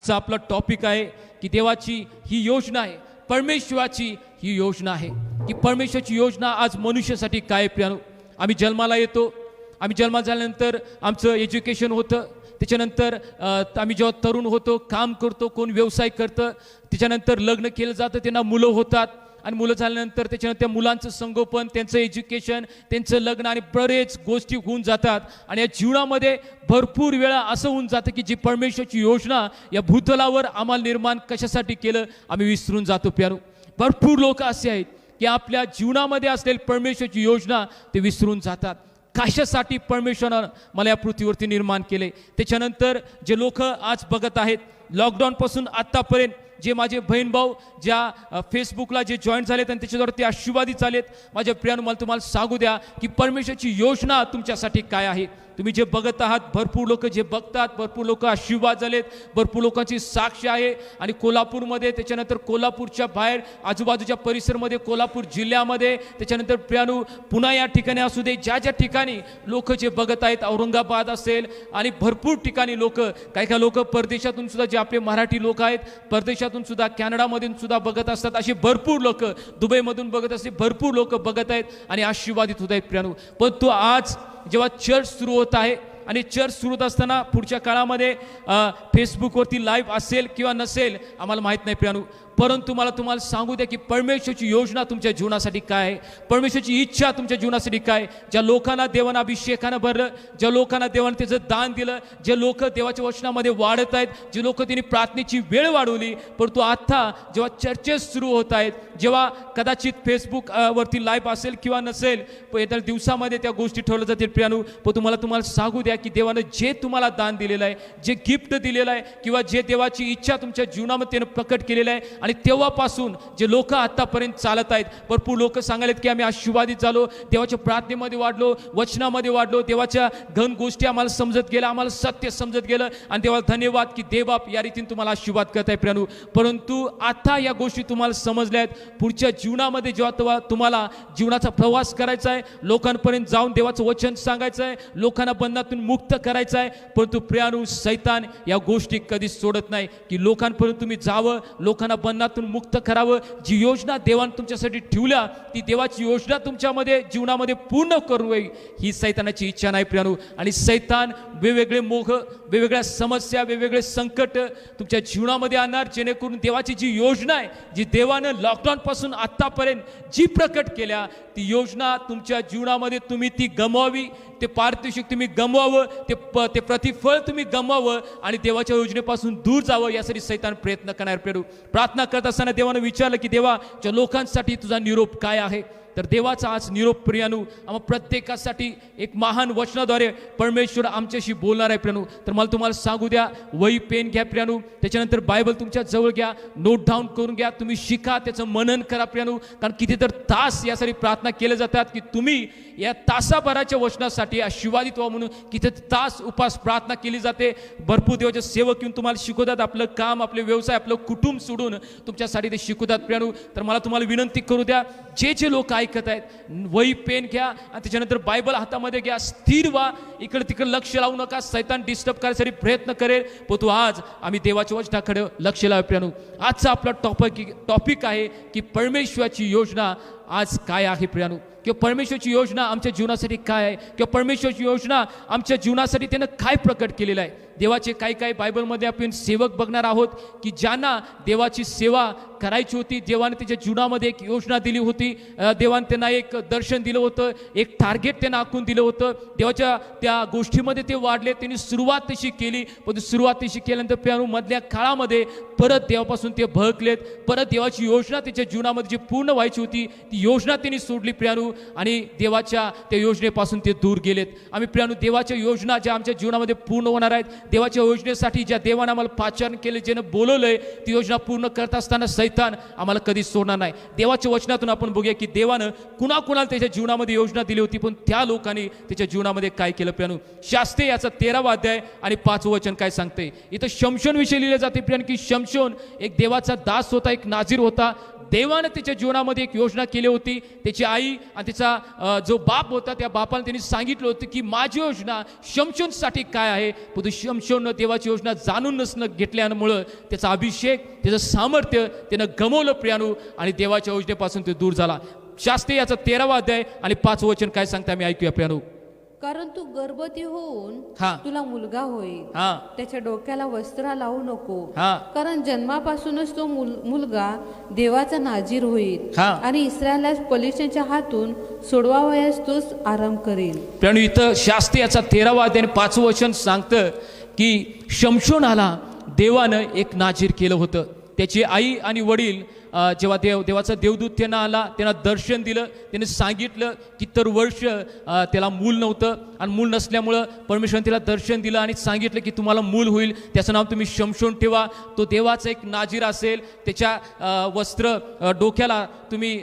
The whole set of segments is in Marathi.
आजचा आपला टॉपिक आहे की देवाची ही योजना आहे, परमेश्वराची ही योजना आहे की परमेश्वराची योजना आज मनुष्यासाठी काय प्रियानो. आम्ही जन्माला येतो, आम्ही जन्माला झाल्यानंतर आमचं एज्युकेशन होतं, त्याच्यानंतर आम्ही जेव्हा तरुण होतो काम करतो, कोण व्यवसाय करतं, त्याच्यानंतर लग्न केलं जातं, त्यांना मुलं होतात आणि मुलं झाल्यानंतर त्याच्यानंतर त्या मुलांचं संगोपन, त्यांचं एज्युकेशन, त्यांचं लग्न आणि बरेच गोष्टी होऊन जातात. आणि या जीवनामध्ये भरपूर वेळा असं होऊन जातं की जी परमेश्वराची योजना या भूतलावर आम्हाला निर्माण कशासाठी केलं आम्ही विसरून जातो प्यारो. भरपूर लोक असे आहेत की आपल्या जीवनामध्ये असलेली परमेश्वराची योजना ते विसरून जातात. कशासाठी परमेश्वरानं मला या पृथ्वीवरती निर्माण केले. त्याच्यानंतर जे लोक आज बघत आहेत लॉकडाऊनपासून आत्तापर्यंत, जे माझे बहीण भाऊ ज्या फेसबुकला जे जॉईन झालेत आणि त्याच्याद्वारे ते आशीर्वादित झालेत, माझ्या प्रियानो मला तुम्हाला सांगू द्या की परमेश्वराची योजना तुमच्यासाठी काय आहे. तुम्ही जे बघत आहात, भरपूर लोक जे बघतात, भरपूर लोक आशीर्वाद झालेत, भरपूर लोकांची साक्ष आहे. आणि कोल्हापूरमध्ये, त्याच्यानंतर कोल्हापूरच्या बाहेर आजूबाजूच्या परिसरमध्ये, कोल्हापूर जिल्ह्यामध्ये, त्याच्यानंतर प्रियानो पुन्हा या ठिकाणी असू दे, ज्या ज्या ठिकाणी लोक जे बघत आहेत, औरंगाबाद असेल आणि भरपूर ठिकाणी लोक, काही लोक परदेशातून सुद्धा, जे आपले मराठी लोक आहेत परदेशातून सुद्धा, कॅनडामधून सुद्धा बघत असतात, असे भरपूर लोक, दुबईमधून बघत असते, भरपूर लोक बघत आहेत आणि आशीर्वादित होत आहेत प्रियानो. पण तो आज जेव्हा चर्च सुरू होत आहे आणि चर्च सुरू होत असताना पुढच्या काळामध्ये फेसबुकवरती लाईव्ह असेल किंवा नसेल आम्हाला माहीत नाही प्रियानो, परंतु मला तुम्हाला सांगू द्या की परमेश्वराची योजना तुमच्या जीवनासाठी काय आहे, परमेश्वराची इच्छा तुमच्या जीवनासाठी काय. ज्या लोकांना देवानं अभिषेकानं भरलं, ज्या लोकांना देवानं त्याचं दान दिलं, जे लोक देवाच्या वचनामध्ये वाढत आहेत, जे लोक त्यांनी प्रार्थनेची वेळ वाढवली, परंतु आता जेव्हा चर्चेस सुरू होत आहेत, जेव्हा कदाचित फेसबुक वरती लाईव्ह असेल किंवा नसेल, पण येत्या दिवसामध्ये त्या गोष्टी ठेवल्या जातील प्रियानो. पण तुम्हाला सांगू द्या की देवानं जे तुम्हाला दान दिलेलं आहे, जे गिफ्ट दिलेलं आहे, किंवा जे देवाची इच्छा तुमच्या जीवनामध्ये त्यानं प्रकट केलेलं आहे, आणि तेव्हापासून जे लोक आतापर्यंत चालत आहेत, भरपूर लोक सांगालेत की आम्ही आशीर्वादित झालो, देवाच्या प्रार्थनेमध्ये वाढलो, वचनामध्ये वाढलो, देवाच्या घन गोष्टी आम्हाला समजत गेल्या, आम्हाला सत्य समजत गेलं, आणि देवाला धन्यवाद की देवबाप या रीतीने तुम्हाला आशीर्वाद करत आहे प्रियानो. परंतु आता या गोष्टी तुम्हाला समजल्या आहेत. पुढच्या जीवनामध्ये जेव्हा तुम्हाला जीवनाचा प्रवास करायचा आहे, लोकांपर्यंत जाऊन देवाचं वचन सांगायचं आहे, लोकांना बंधनातून मुक्त करायचं आहे, परंतु प्रियानो सैतान या गोष्टी कधीच सोडत नाही की लोकांपर्यंत तुम्ही जावं, लोकांना बंधनातून मुक्त करावं. जी योजना देवाने तुमच्यासाठी ठेवल्या, ती देवाची योजना तुमच्यामध्ये जीवनामध्ये पूर्ण करू ही सैतानाची इच्छा नाही प्रियानो. आणि सैतान वेगवेगळे मोह, वेगवेगळ्या समस्या, वेगवेगळे संकट तुमच्या जीवनामध्ये आणणार, जेणेकरून देवाची जी योजना आहे, जी देवानं लॉकडाऊन पासून आतापर्यंत जी प्रकट केल्या, ती योजना तुमच्या जीवनामध्ये तुम्ही ती गमवावी, ते पारितोषिक तुम्ही गमवावं, ते प्रतिफळ तुम्ही गमवावं आणि देवाच्या योजनेपासून दूर जावं, यासाठी सैतान प्रयत्न करणार प्रियानो. प्रार्थना करत असताना देवानं विचारलं की देवाच्या लोकांसाठी तुझा निरोप काय आहे. तर देवाचा आज निरोप प्रियानो आम्हा प्रत्येकासाठी एक महान वचनाद्वारे परमेश्वर आमच्याशी बोलणार आहे प्रियानो. तर मला तुम्हाला सांगू द्या, वही पेन घ्या प्रियानो, त्याच्यानंतर बायबल तुमच्या जवळ घ्या, नोट डाऊन करून घ्या, तुम्ही शिका, त्याचं मनन करा प्रियानो. कारण किती तर तास यासाठी प्रार्थना केल्या जातात की तुम्ही या तासाभराच्या वचनासाठी आशीर्वादित व्हा म्हणून किती तास उपास प्रार्थना केली जाते. भरपूर देवाचे सेवक येऊन तुम्हाला शिकवतात, आपलं काम, आपले व्यवसाय, आपलं कुटुंब सोडून तुमच्यासाठी ते शिकवतात प्रियानो. तर मला तुम्हाला विनंती करू द्या, जे लोक ऐकत आहेत, वही पेन घ्या आणि त्याच्यानंतर बायबल हातामध्ये घ्या, स्थिर व्हा, इकडे तिकडे लक्ष लावू नका. सैतान डिस्टर्ब करायसाठी प्रयत्न करेल, पण तू आज आम्ही देवाच्या वचनाकडे लक्ष लावू प्रियानो. आजचा आपला टॉपिक आहे की परमेश्वराची योजना आज काय आहे प्रियानो, किंवा परमेश्वराची योजना आमच्या जीवनासाठी काय आहे, किंवा परमेश्वराची योजना आमच्या जीवनासाठी त्यानं काय प्रकट केलेलं आहे. देवाचे काही बायबलमध्ये आपण सेवक बघणार आहोत की ज्यांना देवाची सेवा करायची होती, देवाने त्याच्या जीवनामध्ये एक योजना दिली होती, देवाने त्यांना एक दर्शन दिलं होतं, एक टार्गेट त्यांना आखून दिलं होतं, देवाच्या त्या गोष्टीमध्ये ते वाढले, त्यांनी सुरुवात तशी केली, पण सुरुवात तशी केल्यानंतर प्रियानो मधल्या काळामध्ये परत देवापासून ते भडकलेत, परत देवाची योजना त्याच्या जीवनामध्ये जी पूर्ण व्हायची होती ती योजना त्यांनी सोडली प्रियानो, आणि देवाच्या त्या योजनेपासून ते दूर गेलेत. आम्ही प्रियानो देवाच्या योजना ज्या आमच्या जीवनामध्ये पूर्ण होणार आहेत, देवाच्या योजनेसाठी ज्या देवाने आम्हाला पाचारण केले, ज्यानं बोलवलंय, ती योजना पूर्ण करत असताना सैतान आम्हाला कधीच सोडणार नाही. देवाच्या वचनातून आपण बघूया की देवानं कुणाकुणाला त्याच्या जीवनामध्ये योजना दिली होती, पण त्या लोकांनी त्याच्या जीवनामध्ये काय केलं प्रियानो. शास्त्रे याचा 13वा अध्याय आणि 5वं वचन काय सांगते. इथं शमशोन विषयी लिहिले जाते प्रियानो की शमशोन एक देवाचा दास होता, एक नाझीर होता, देवानं त्याच्या जीवनामध्ये एक योजना केली होती. त्याची आई आणि त्याचा जो बाप होता त्या बापाला त्यांनी सांगितलं होतं की माझी योजना शमशोनसाठी काय आहे. परंतु शमशोननं देवाची योजना जाणून नसणं घेतल्यामुळं त्याचा अभिषेक त्याचं सामर्थ्य त्यानं गमवलं प्रियानू आणि देवाच्या योजनेपासून ते दूर झाला. शास्त्री याचा 13वा अध्याय आणि 5 वचन काय सांगता आम्ही ऐकूया प्रियानू. कारण तू गर्भवती होऊन हा. तुला मुलगा होईल. हा. त्याच्या डोक्याला वस्त्र लावू नको. हा. कारण जन्मापासूनच तो मुलगा देवाचा नाजीर होईल. हा. आणि इस्रायला पलिष्ठांच्या हातून सोडवावयास तोच आराम करेल. प्रियानू इथं शास्त्री याचा 13वा अध्याय आणि 5 वचन सांगतं की शमशोनाला देवानं एक नाजीर केलं होतं. त्याची आई आणि वडील जेव्हा देवाचा देवदूत त्यांना आला, त्यांना दर्शन दिलं, त्याने सांगितलं की तर वर्ष त्याला मूल नव्हतं आणि मूल नसल्यामुळं परमेश्वराने त्याला दर्शन दिलं आणि सांगितलं की तुम्हाला मूल होईल, त्याचं नाव तुम्ही शमशोन ठेवा. तो देवाचा एक नाजीर असेल. त्याच्या वस्त्र डोक्याला तुम्ही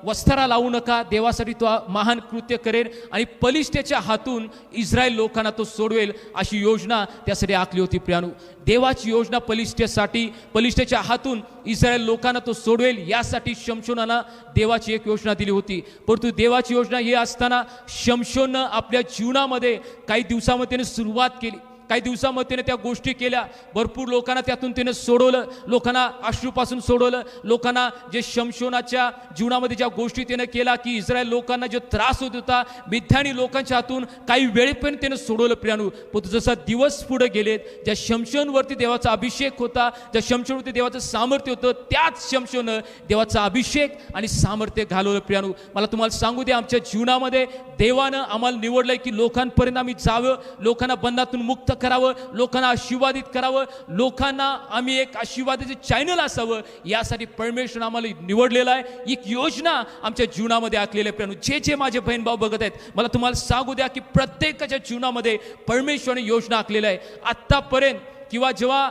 वस्त्रा लावू नका. देवासाठी तो महान कृत्य करेल आणि पलिष्ठेच्या हातून इस्रायल लोकांना तो सोडवेल अशी योजना त्यासाठी आखली होती. प्रियानू, देवाची योजना पलिष्ठेसाठी, पलिष्ठेच्या हातून इस्रायल लोकांना तो सोडवेल यासाठी शमशोनाला देवाची एक योजना दिली होती. परंतु देवाची योजना ही असताना शमशोननं आपल्या जीवनामध्ये काही दिवसामध्ये त्याने सुरुवात केली. काही दिवसामध्ये त्याने त्या गोष्टी केल्या. भरपूर लोकांना त्यातून त्याने सोडवलं. लोकांना अश्रूपासून सोडवलं. लोकांना जे शमशोनाच्या जीवनामध्ये ज्या गोष्टी त्याने केल्या की इस्रायल लोकांना जो त्रास होत होता मिथ्यानी लोकांच्या हातून काही वेळेपर्यंत त्याने सोडवलं. प्रियानू, पण जसा दिवस पुढे गेलेत, ज्या शमशोनवरती देवाचा अभिषेक होता, ज्या शमशोनवरती देवाचं सामर्थ्य होतं, त्याच शमशोनं देवाचा अभिषेक आणि सामर्थ्य घालवलं. प्रियानू, मला तुम्हाला सांगू दे, आमच्या जीवनामध्ये देवानं आम्हाला निवडलंय की लोकांपर्यंत आम्ही जावं, लोकांना बंधातून मुक्त करावं, लोकांना आशीर्वादित करावं, लोकांना आम्ही एक आशीर्वादाचे चॅनल असावं, यासाठी परमेश्वर आम्हाला निवडलेला आहे. एक योजना आमच्या जीवनामध्ये आखलेली आहे. प्रियानू, जे जे माझे बहीण भाऊ बघत आहेत, मला तुम्हाला सांगू द्या की प्रत्येकाच्या जीवनामध्ये परमेश्वराने योजना आखलेली आहे. आत्तापर्यंत किंवा जेव्हा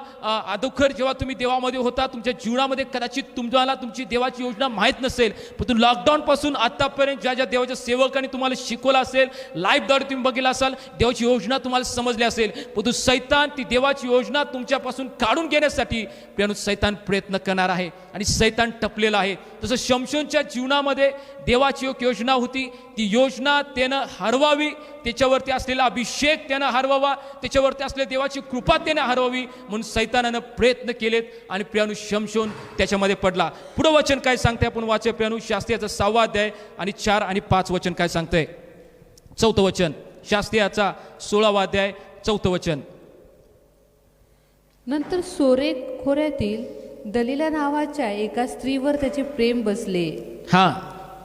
अगोदर जेव्हा तुम्ही देवामध्ये होता, तुमच्या जीवनामध्ये कदाचित तुम्हाला तुमची देवाची योजना माहीत नसेल. पण लॉकडाऊन पासून आतापर्यंत ज्या ज्या देवाच्या सेवकांनी तुम्हाला शिकवलं असेल, लाईव्हद्वारे तुम्ही बघितलं असाल, देवाची योजना तुम्हाला समजली असेल. पण सैतान ती देवाची योजना तुमच्यापासून काढून घेण्यासाठी प्रियानू सैतान प्रयत्न करणार आहे आणि सैतान टपलेला आहे. तसं शमशोनच्या जीवनामध्ये देवाची एक योजना होती. ती योजना त्यानं हरवावी, त्याच्यावरती असलेला अभिषेक त्यानं हरवावा, त्याच्यावरती असलेली देवाची कृपा त्यानं हरवावी म्हणून सैतानानं प्रयत्न केलेत आणि प्रियानू शमशोन त्याच्यामध्ये पडला. पुढं वचन काय सांगते आपण वाचूया. प्रियानू, शास्त्रीयाचा 6वा अध्याय आणि 4 आणि 5 वचन काय सांगतंय. 4थं वचन, शास्त्रीयाचा 16वा अध्याय 4थं वचन. नंतर सोरे खोऱ्यातील दलिला नावाच्या एका स्त्रीवर त्याचे प्रेम बसले. हा.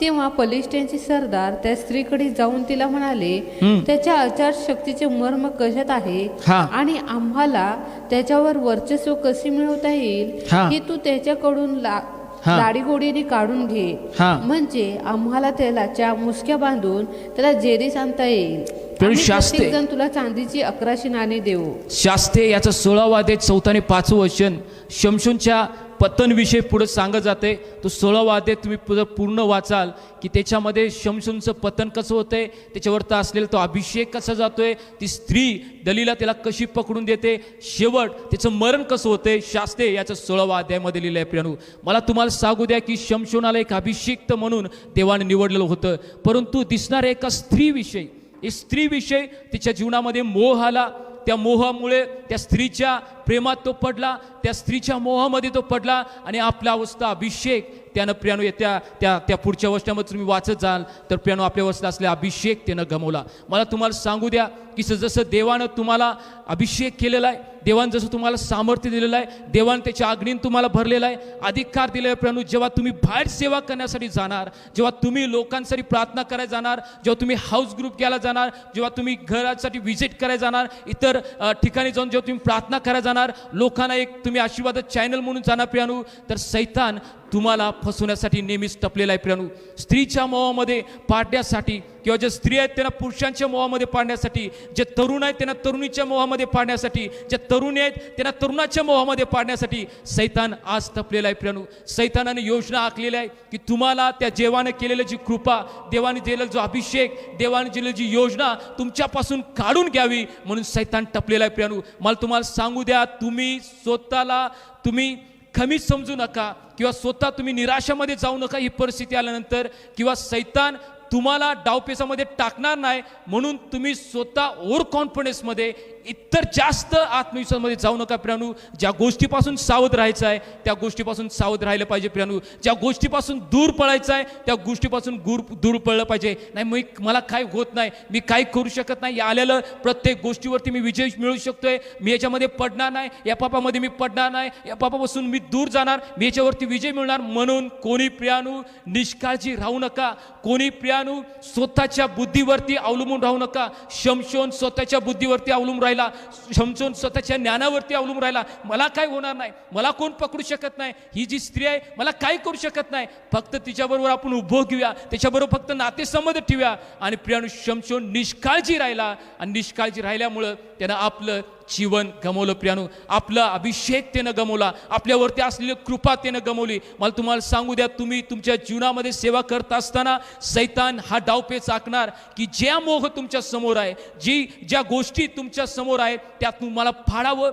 तेव्हा पलिष्ठ्यांचे सरदार त्या स्त्रीकडे जाऊन तिला म्हणाले, त्याच्या आचार शक्तीचे मर्म कशात आहे आणि आम्हाला त्याच्यावर वर्चस्व कसे मिळवता येईल हे तू त्याच्याकडून लाडीगोडीने काढून घे, म्हणजे आम्हाला त्याला मुसक्या बांधून त्याला जेरीस आणता येईल. प्रत्येक जण तुला चांदीची 1100 नाणी देऊ. शास्त्रे याचं 16वा अध्याय 4 आणि 5 वचन शमशोनच्या पतन विषय पुढे सांगत जाते. तो 16वा अध्याय तुम्ही पूर्ण वाचाल की त्याच्यामध्ये शमशोनचं पतन कसं होतंय, त्याच्यावरती असलेला तो अभिषेक कसा जातोय, ती स्त्री दलीला त्याला कशी पकडून देते, शेवट त्याचं मरण कसं होतंय. शास्त्रे याच्या 16वा अध्यायामध्ये लिहिलं आहे. प्रियानू, मला तुम्हाला सांगू द्या की शमशोनाला एक अभिषिक्त म्हणून देवाने निवडलेलं होतं. परंतु दिसणाऱ्या एका स्त्रीविषयी, स्त्रीविषयी तिच्या जीवनामध्ये मोह आला. त्या मोहामुळे त्या स्त्रीच्या प्रेमात तो पडला, त्या स्त्रीच्या मोहामध्ये तो पडला आणि आपला अवस्था अभिषेक त्यानं प्रियानू त्या पुढच्या वर्षामध्ये तुम्ही वाचत जाल तर प्रियानू आपल्या अवस्था असलेला अभिषेक त्यानं गमवला. मला तुम्हाला सांगू द्या की जसं देवानं तुम्हाला अभिषेक केलेला आहे, देवानं जसं तुम्हाला सामर्थ्य दिलेलं आहे, देवानं त्याच्या अग्नीनं तुम्हाला भरलेला आहे, अधिकार दिलेला आहे. प्रियानू, जेव्हा तुम्ही बाहेर सेवा करण्यासाठी जाणार, जेव्हा तुम्ही लोकांसाठी प्रार्थना करायला जाणार, जेव्हा तुम्ही हाऊस ग्रुप घ्यायला जाणार, जेव्हा तुम्ही घरासाठी व्हिजिट करायला जाणार, इतर ठिकाणी जाऊन जेव्हा तुम्ही प्रार्थना करायला जाणार, लोकांना एक तुम्ही आशीर्वाद चॅनल म्हणून जाणार प्रियानू, तर सैतान तुम्हाला फसवण्यासाठी नेहमीच टपलेला आहे. प्रियानू, स्त्रीच्या मोहामध्ये पाडण्यासाठी किंवा जे स्त्री आहेत त्यांना पुरुषांच्या मोहामध्ये पाडण्यासाठी, जे तरुण आहेत त्यांना तरुणीच्या मोहामध्ये पाडण्यासाठी, जे तरुणी आहेत त्यांना तरुणाच्या मोहामध्ये पाडण्यासाठी सैतान आज टपलेला आहे. प्रियानू, सैतानाने योजना आखलेली आहे की तुम्हाला त्या देवाने केलेली जी कृपा, देवाने दिलेला जो अभिषेक, देवाने दिलेली जी योजना तुमच्यापासून काढून घ्यावी म्हणून सैतान टपलेला आहे. प्रियानू, मला तुम्हाला सांगू द्या, तुम्ही स्वतःला कमी समजू नका किंवा स्वतः तुम्ही निराशामध्ये जाऊ नका. ही परिस्थिती आल्यानंतर किंवा सैतान तुम्हाला डावपेचामध्ये टाकणार नाही म्हणून तुम्ही स्वतः ओव्हर कॉन्फिडन्समध्ये इतर जास्त आत्मविश्वासामध्ये जाऊ नका प्रियानू. ज्या गोष्टीपासून सावध राहायचं आहे त्या गोष्टीपासून सावध राहिलं पाहिजे प्रियानू. ज्या गोष्टीपासून दूर पळायचं आहे त्या गोष्टीपासून दूर पळलं पाहिजे. नाही मला काय होत नाही, मी काय करू शकत नाही, आलेलं प्रत्येक गोष्टीवरती मी विजय मिळवू शकतोय, मी याच्यामध्ये पडणार नाही, या पापामध्ये मी पडणार नाही, या पापापासून मी दूर जाणार, मी याच्यावरती विजय मिळणार. म्हणून कोणी प्रियानू निष्काळजी राहू नका. कोणी प्रियानू स्वतःच्या बुद्धीवरती अवलंबून राहू नका. शमशोन स्वतःच्या बुद्धीवरती अवलंबून राहिला, शमशोन स्वतःच्या ज्ञानावरती अवलंबून राहिला. मला काय होणार नाही, मला कोण पकडू शकत नाही, ही जी स्त्री आहे मला काय करू शकत नाही, फक्त तिच्याबरोबर आपण उभं घेऊया, त्याच्याबरोबर फक्त नातेसंबंध ठेवूया. आणि प्रियानू शमशोन निष्काळजी राहिला आणि निष्काळजी राहिल्यामुळं त्यानं आपलं जीवन गमवलं प्रियानू. आपला अभिषेक त्यानं गमवला, आपल्यावरती असलेली कृपा त्यानं गमवली. मला तुम्हाला सांगू द्या, तुम्ही तुमच्या जीवनामध्ये सेवा करत असताना सैतान हा डावपेच आखणार की ज्या मोह तुमच्या समोर आहे, ज्या गोष्टी तुमच्या समोर आहेत त्यात तुम्हाला फाडावं.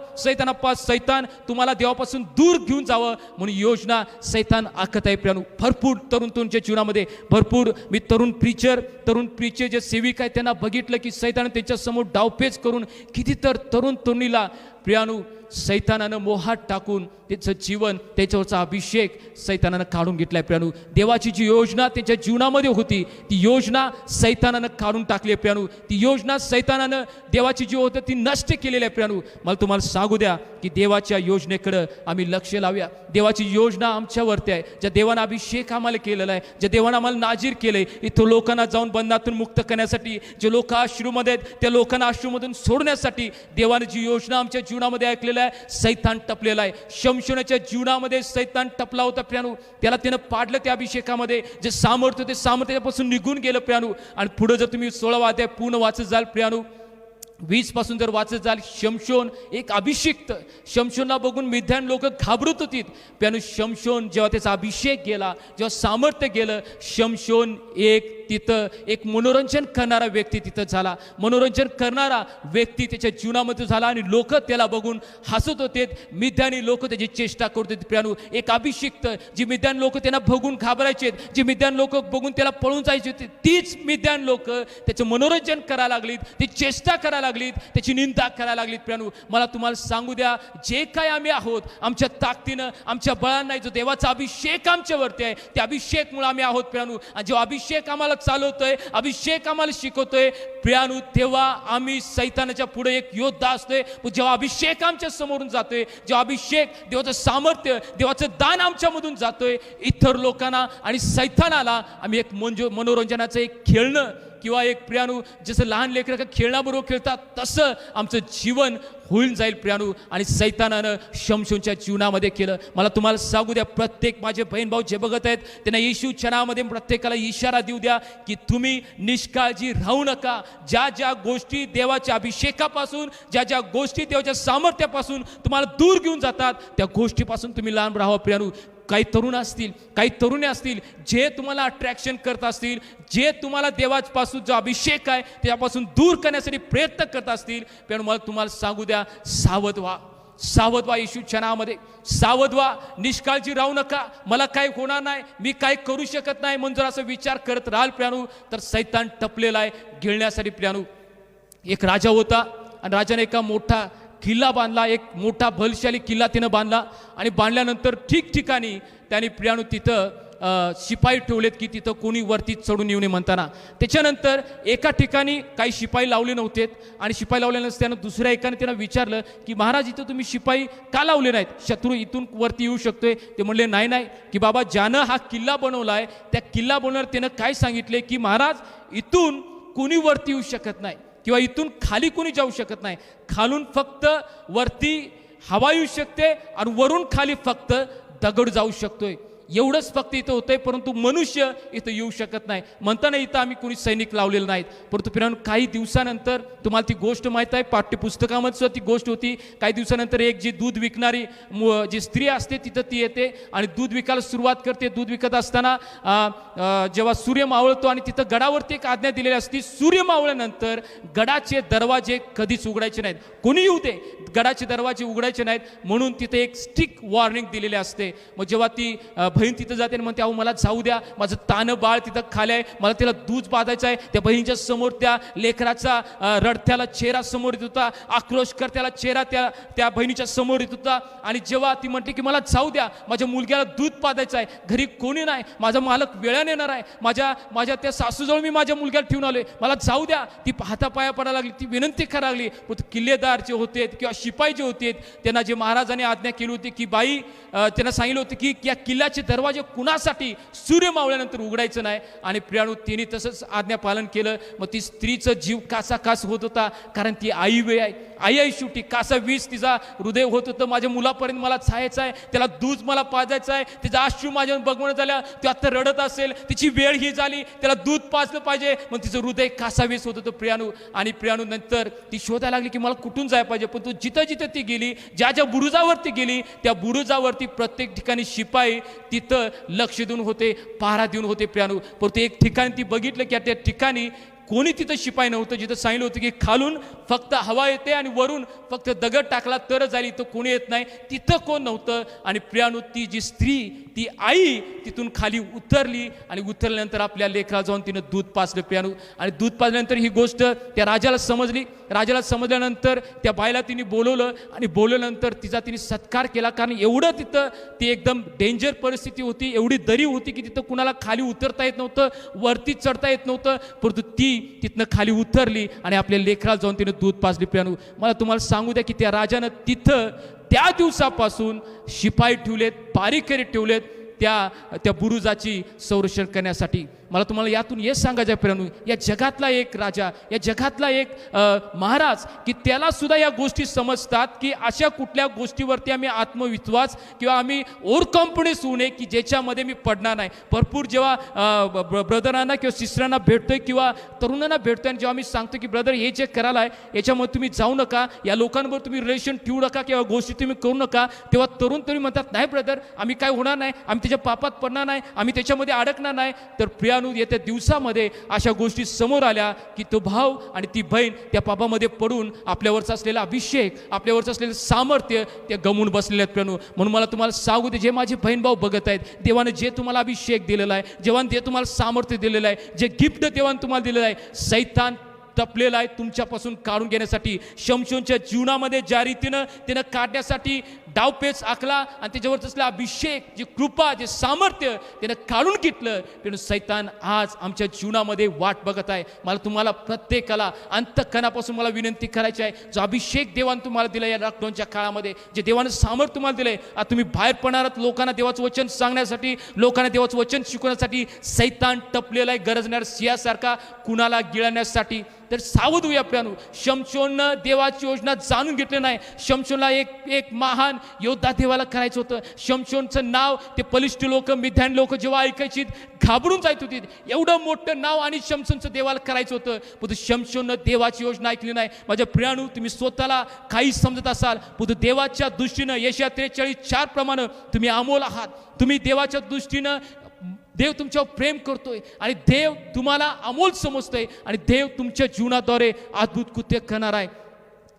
सैतान तुम्हाला देवापासून दूर घेऊन जावं म्हणून योजना सैतान आखत आहे प्रियानू. भरपूर तरुण तुमच्या जीवनामध्ये भरपूर मी तरुण प्रीचर जे सेविक आहेत त्यांना बघितलं की सैतान त्यांच्या समोर डावपेच करून किती तर तरुण तरुणीला प्रियानू सैतानानं मोहात टाकून त्याचं जीवन, त्याच्यावरचा अभिषेक सैतानानं काढून घेतलाय प्रियानू. देवाची जी योजना त्यांच्या जीवनामध्ये होती ती योजना सैतानानं काढून टाकली आहे प्रियानू. ती योजना सैतानानं देवाची जी होती ती नष्ट केलेली आहे प्रियानू. मला तुम्हाला सांगू द्या की देवाच्या योजनेकडं आम्ही लक्ष लावूया. देवाची योजना आमच्यावरती आहे. ज्या देवानं अभिषेक आम्हाला केलेला आहे, ज्या देवानं आम्हाला नाजीर केलंय, इथं लोकांना जाऊन बंधनातून मुक्त करण्यासाठी, जे लोक अश्रूमध्ये आहेत त्या लोकांना अश्रूमधून सोडण्यासाठी देवानं जी योजना आमच्या जीवनामध्ये ऐकलेला आहे. सैतान टपलेला आहे. शमशोनाच्या जीवनामध्ये सैतान टपला होता प्रियानू. त्याला त्यानं पाडलं त्या अभिषेकामध्ये. जे सामर्थ्य ते सामर्थ्यापासून निघून गेलं प्रियानू. आणि पुढे जर तुम्ही 16 अध्याय पूर्ण वाचत जाल प्रियानू, 20 पासून जर वाचत जाल, शमशोन एक अभिषिक्त, शमशोनला बघून मिद्यान लोक घाबरत होती प्रियानू. शमशोन जेव्हा त्याचा अभिषेक गेला, जेव्हा सामर्थ्य गेलं, शमशोन तिथं एक मनोरंजन करणारा व्यक्ती तिथं झाला. मनोरंजन करणारा व्यक्ती त्याच्या जीवनामध्ये झाला आणि लोक त्याला बघून हसत होते. मिद्यानी लोक त्याची चेष्टा करत होते प्रियानू. एक अभिषिक्त, जी मिद्यान लोक त्यांना बघून घाबरायचे, जी मिद्यान लोक बघून त्याला पळून जायचे होते, तीच मिद्यान लोक त्याचं मनोरंजन करायला लागलीत, ती चेष्टा करायला लागलीत, त्याची निंदा करायला लागलीत प्रियानू. मला तुम्हाला सांगू द्या, जे काय आम्ही आहोत आमच्या ताकदीनं, आमच्या बळानं नाही, जो देवाचा अभिषेक आमच्यावरती आहे त्या अभिषेकमुळे आम्ही आहोत प्रियानू. आणि जो अभिषेक आम्हाला चालवतोय, अभिषेक आम्हाला शिकवतोय प्रियानू, तेव्हा आम्ही सैतानाच्या पुढे एक योद्धा असतोय. जेव्हा अभिषेक आमच्या समोरून जातोय, जेव्हा अभिषेक, देवाचं सामर्थ्य, देवाचं दान आमच्यामधून जातोय, इतर लोकांना आणि सैतानाला आम्ही एक मनोरंजनाचं एक खेळणं किंवा एक प्रियानू, जसं लहान लेकरं खेळण्याबरोबर खेळतात तसं आमचं जीवन होऊन जाईल प्रियानू. आणि सैतानानं शमशोनच्या जीवनामध्ये केलं. मला तुम्हाला सांगू द्या, प्रत्येक माझे बहीण भाऊ जे बघत आहेत त्यांना येशूच्या नावामध्ये प्रत्येकाला इशारा देऊ द्या की तुम्ही निष्काळजी राहू नका. ज्या गोष्टी देवाच्या अभिषेकापासून, ज्या गोष्टी देवाच्या सामर्थ्यापासून तुम्हाला दूर घेऊन जातात त्या गोष्टीपासून तुम्ही लांब राहावं प्रियानू. काही तरुण असतील, काही तरुणी असतील जे तुम्हाला अट्रॅक्शन करत असतील, जे तुम्हाला देवापासून जो अभिषेक आहे त्यापासून दूर करण्यासाठी प्रयत्न करत असतील, पण मला तुम्हाला सांगू द्या, सावध व्हा येशूच्या नावामध्ये. सावध व्हा, निष्काळजी राहू नका. मला काय होणार नाही, मी काय करू शकत नाही म्हणून जर असं विचार करत राहाल प्रियानू तर सैतान टपलेला आहे गिळण्यासाठी प्रियानू. एक राजा होता आणि राजाने एका मोठा किल्ला बांधला, एक मोठा बलशाली किल्ला तिनं बांधला. आणि बांधल्यानंतर ठिकठिकाणी त्यांनी प्रियानू तिथं शिपाई ठेवलेत की तिथं कोणी वरती चढून येऊ नये म्हणताना. त्याच्यानंतर एका ठिकाणी काही शिपाई लावले नव्हते आणि शिपाई लावले नसताना दुसऱ्या एकाने त्यांना विचारलं की महाराज इथं तुम्ही शिपाई का लावले नाहीत, शत्रू इथून वरती येऊ शकतोय. ते म्हणले नाही की बाबा, ज्यानं हा किल्ला बनवला आहे त्या किल्ला बनवणार त्यानं काय सांगितले की महाराज इथून कोणी वरती येऊ शकत नाही किंवा इथून खाली कोणी जाऊ शकत नाही. खालून फक्त वरती हवा येऊ शकते आणि वरून खाली फक्त दगड जाऊ शकतोय. एवढंच फक्त इथं होतंय, परंतु मनुष्य इथं येऊ शकत नाही. म्हणताना इथं आम्ही कोणी सैनिक लावलेले नाहीत. परंतु प्रियानो, काही दिवसानंतर तुम्हाला ती गोष्ट माहीत आहे, पाठ्यपुस्तकामध्ये सुद्धा ती गोष्ट होती. काही दिवसानंतर एक जी दूध विकणारी जी स्त्री असते तिथं ती येते आणि दूध विकायला सुरुवात करते. दूध विकत असताना जेव्हा सूर्य मावळतो आणि तिथं गडावरती एक आज्ञा दिलेली असते, सूर्य मावळल्यानंतर गडाचे दरवाजे कधीच उघडायचे नाहीत. कोणी येऊ दे, गडाचे दरवाजे उघडायचे नाहीत म्हणून तिथे एक स्ट्रिक्ट वॉर्निंग दिलेली असते. मग जेव्हा ती बहीण तिथं जाते आणि म्हणते, अहो मला जाऊ द्या, माझं तानं बाळ तिथं खाली आहे, मला तिला दूध पाजायचं आहे. त्या बहिणीच्या समोर त्या लेकराचा रडत्याला चेहरा समोर येत होता, आक्रोश करत्याला चेहरा त्या बहिणीच्या समोर येत होता. आणि जेव्हा ती म्हणते की मला जाऊ द्या, माझ्या मुलग्याला दूध पाजायचं आहे, घरी कोणी नाही, माझा मालक वेळाने येणार आहे, माझ्या त्या सासूजवळ मी माझ्या मुलग्याला ठेवून आलोय, मला जाऊ द्या. ती हातापाया पडायला लागली, ती विनंती करायला लागली. पण किल्लेदार जे होते किंवा शिपाई जे होते त्यांना जे महाराजांनी आज्ञा केली होती की बाई, त्यांना सांगितलं होतं की या किल्ल्याचे दरवाजे कुणासाठी सूर्य मावळल्यानंतर उघडायचं नाही. आणि प्रियाणू, तिने तसंच आज्ञा पालन केलं. मग ती स्त्रीचं जीव कासाकास होत होता, कारण ती आई आई शेवटी कासा वीस तिचा हृदय होत होतं. माझ्या मुलापर्यंत मला छायचं आहे, त्याला दूध मला पाजायचं आहे, तिचा अश्रू माझ्या बघवणं झाल्या, ती आता रडत असेल, तिची वेळ ही झाली, त्याला दूध पाजलं पाहिजे, मग तिचं हृदय कासावीस होत होतं प्रियाणू. आणि प्रियाणू नंतर ती शोधायला लागली की मला कुठून जायला पाहिजे. पण तू जिथं जिथं ती गेली, ज्या बुरुजावरती गेली, त्या बुरुजावरती प्रत्येक ठिकाणी शिपाई तिथं लक्ष देऊन होते, पहारा देऊन होते प्रियाणू. परंतु एक ठिकाणी ती बघितलं की त्या ठिकाणी कोणी तिथं शिपाई नव्हतं. जिथं सांगितलं होतं की खालून फक्त हवा येते आणि वरून फक्त दगड टाकला तरच जाईल, इथं कोणी येत नाही, तिथं कोण नव्हतं. आणि प्रियाणू, ती जी स्त्री, ती आई तिथून खाली उतरली आणि उतरल्यानंतर आपल्या लेकराला जाऊन तिनं दूध पाजलं प्रियाणू. आणि दूध पाजल्यानंतर ही गोष्ट त्या राजाला समजली. राजाला समजल्यानंतर त्या बाईला तिने बोलवलं आणि बोलवल्यानंतर तिचा तिने सत्कार केला, कारण एवढं तिथं ती एकदम डेंजर परिस्थिती होती, एवढी दरी होती की तिथं कुणाला खाली उतरता येत नव्हतं, वरती चढता येत नव्हतं. परंतु ती तिथनं खाली उतरली आणि आपल्या लेकराला जाऊन तिने दूध पाजली प्रियाणू. मला तुम्हाला सांगू द्या की त्या राजानं तिथं त्या दिवसापासून शिपाई ठेवलेत, पारिकरी ठेवलेत त्या बुरुजाची संरक्षण करण्यासाठी. मला तुम्हाला यातून हे सांगायचं आहे प्रियाणू, या जगातला एक राजा, या जगातला एक महाराज की त्याला सुद्धा या गोष्टी समजतात की अशा कुठल्या गोष्टीवरती आम्ही आत्मविश्वास किंवा आम्ही ओव्हर कॉन्फिडन्स होऊ नये की ज्याच्यामध्ये मी पडणार नाही. भरपूर जेव्हा ब्रदरांना किंवा सिस्टरांना भेटतोय किंवा तरुणांना भेटतोय आणि जेव्हा मी सांगतो की ब्रदर हे जे करायला आहे याच्यामध्ये तुम्ही जाऊ नका, या लोकांबरोबर तुम्ही रिलेशन ठेवू नका किंवा गोष्टी तुम्ही करू नका, तेव्हा तरुण म्हणतात नाही ब्रदर, आम्ही काय होणार नाही, आम्ही त्याच्या पापात पडणार नाही, आम्ही त्याच्यामध्ये अडकणार नाही. तर प्रियाणू, येत्या दिवसामध्ये अशा गोष्टी समोर आल्या की तो भाव आणि ती बहीण त्या पापामध्ये पडून आपल्यावरचा असलेला अभिषेक, आपल्यावरचं असलेलं सामर्थ्य ते गमवून बसलेले आहेत प्रियाणू. म्हणून मला तुम्हाला सांगू दे, जे माझे बहीण भाऊ बघत आहेत, देवाने जे तुम्हाला अभिषेक दिलेला आहे, जेव्हा जे तुम्हाला सामर्थ्य दिलेलं आहे, जे गिफ्ट देवाने तुम्हाला दिलेलं आहे, सैतान टपलेला आहे तुमच्यापासून काढून घेण्यासाठी. शमशोनच्या जीवनामध्ये ज्या रीतीनं त्यानं काढण्यासाठी डावपेच आखला आणि त्याच्यावर असलेला अभिषेक, जी कृपा, जे सामर्थ्य त्यानं काढून घेतलं, त्यानं सैतान आज आमच्या जीवनामध्ये वाट बघत आहे. मला तुम्हाला प्रत्येकाला अंतःकरणापासून मला विनंती करायची आहे, जो अभिषेक देवानं तुम्हाला दिला या लॉकडाऊनच्या काळामध्ये, जे देवानं सामर्थ्य तुम्हाला दिलंय, आता तुम्ही बाहेर पडणार, लोकांना देवाचं वचन सांगण्यासाठी, लोकांना देवाचं वचन शिकवण्यासाठी. सैतान टपलेला आहे गरजणाऱ्या सिंहासारखा कुणाला गिळण्यासाठी. तर सावध होऊया प्रियाणू. शमशोननं देवाची योजना जाणून घेतली नाही. शमशोनला एक महान योद्धा देवाला करायचं होतं. शमशोनचं नाव ते पलिष्ठ लोक, मिद्यान लोक जेव्हा ऐकायची घाबरून जायत होती. एवढं मोठं नाव आणि शमशोनचं देवाला करायचं होतं, पण शमशोननं देवाची योजना ऐकली नाही. माझ्या प्रियाणू, तुम्ही स्वतःला काही समजत असाल, पण देवाच्या दृष्टीनं यशया 43:4 प्रमाणे तुम्ही अमोल आहात. तुम्ही देवाच्या दृष्टीनं, देव तुमच्यावर प्रेम करतोय आणि देव तुम्हाला अमोल समजतोय आणि देव तुमच्या जीवनाद्वारे अद्भुत कृत्य करणार आहे.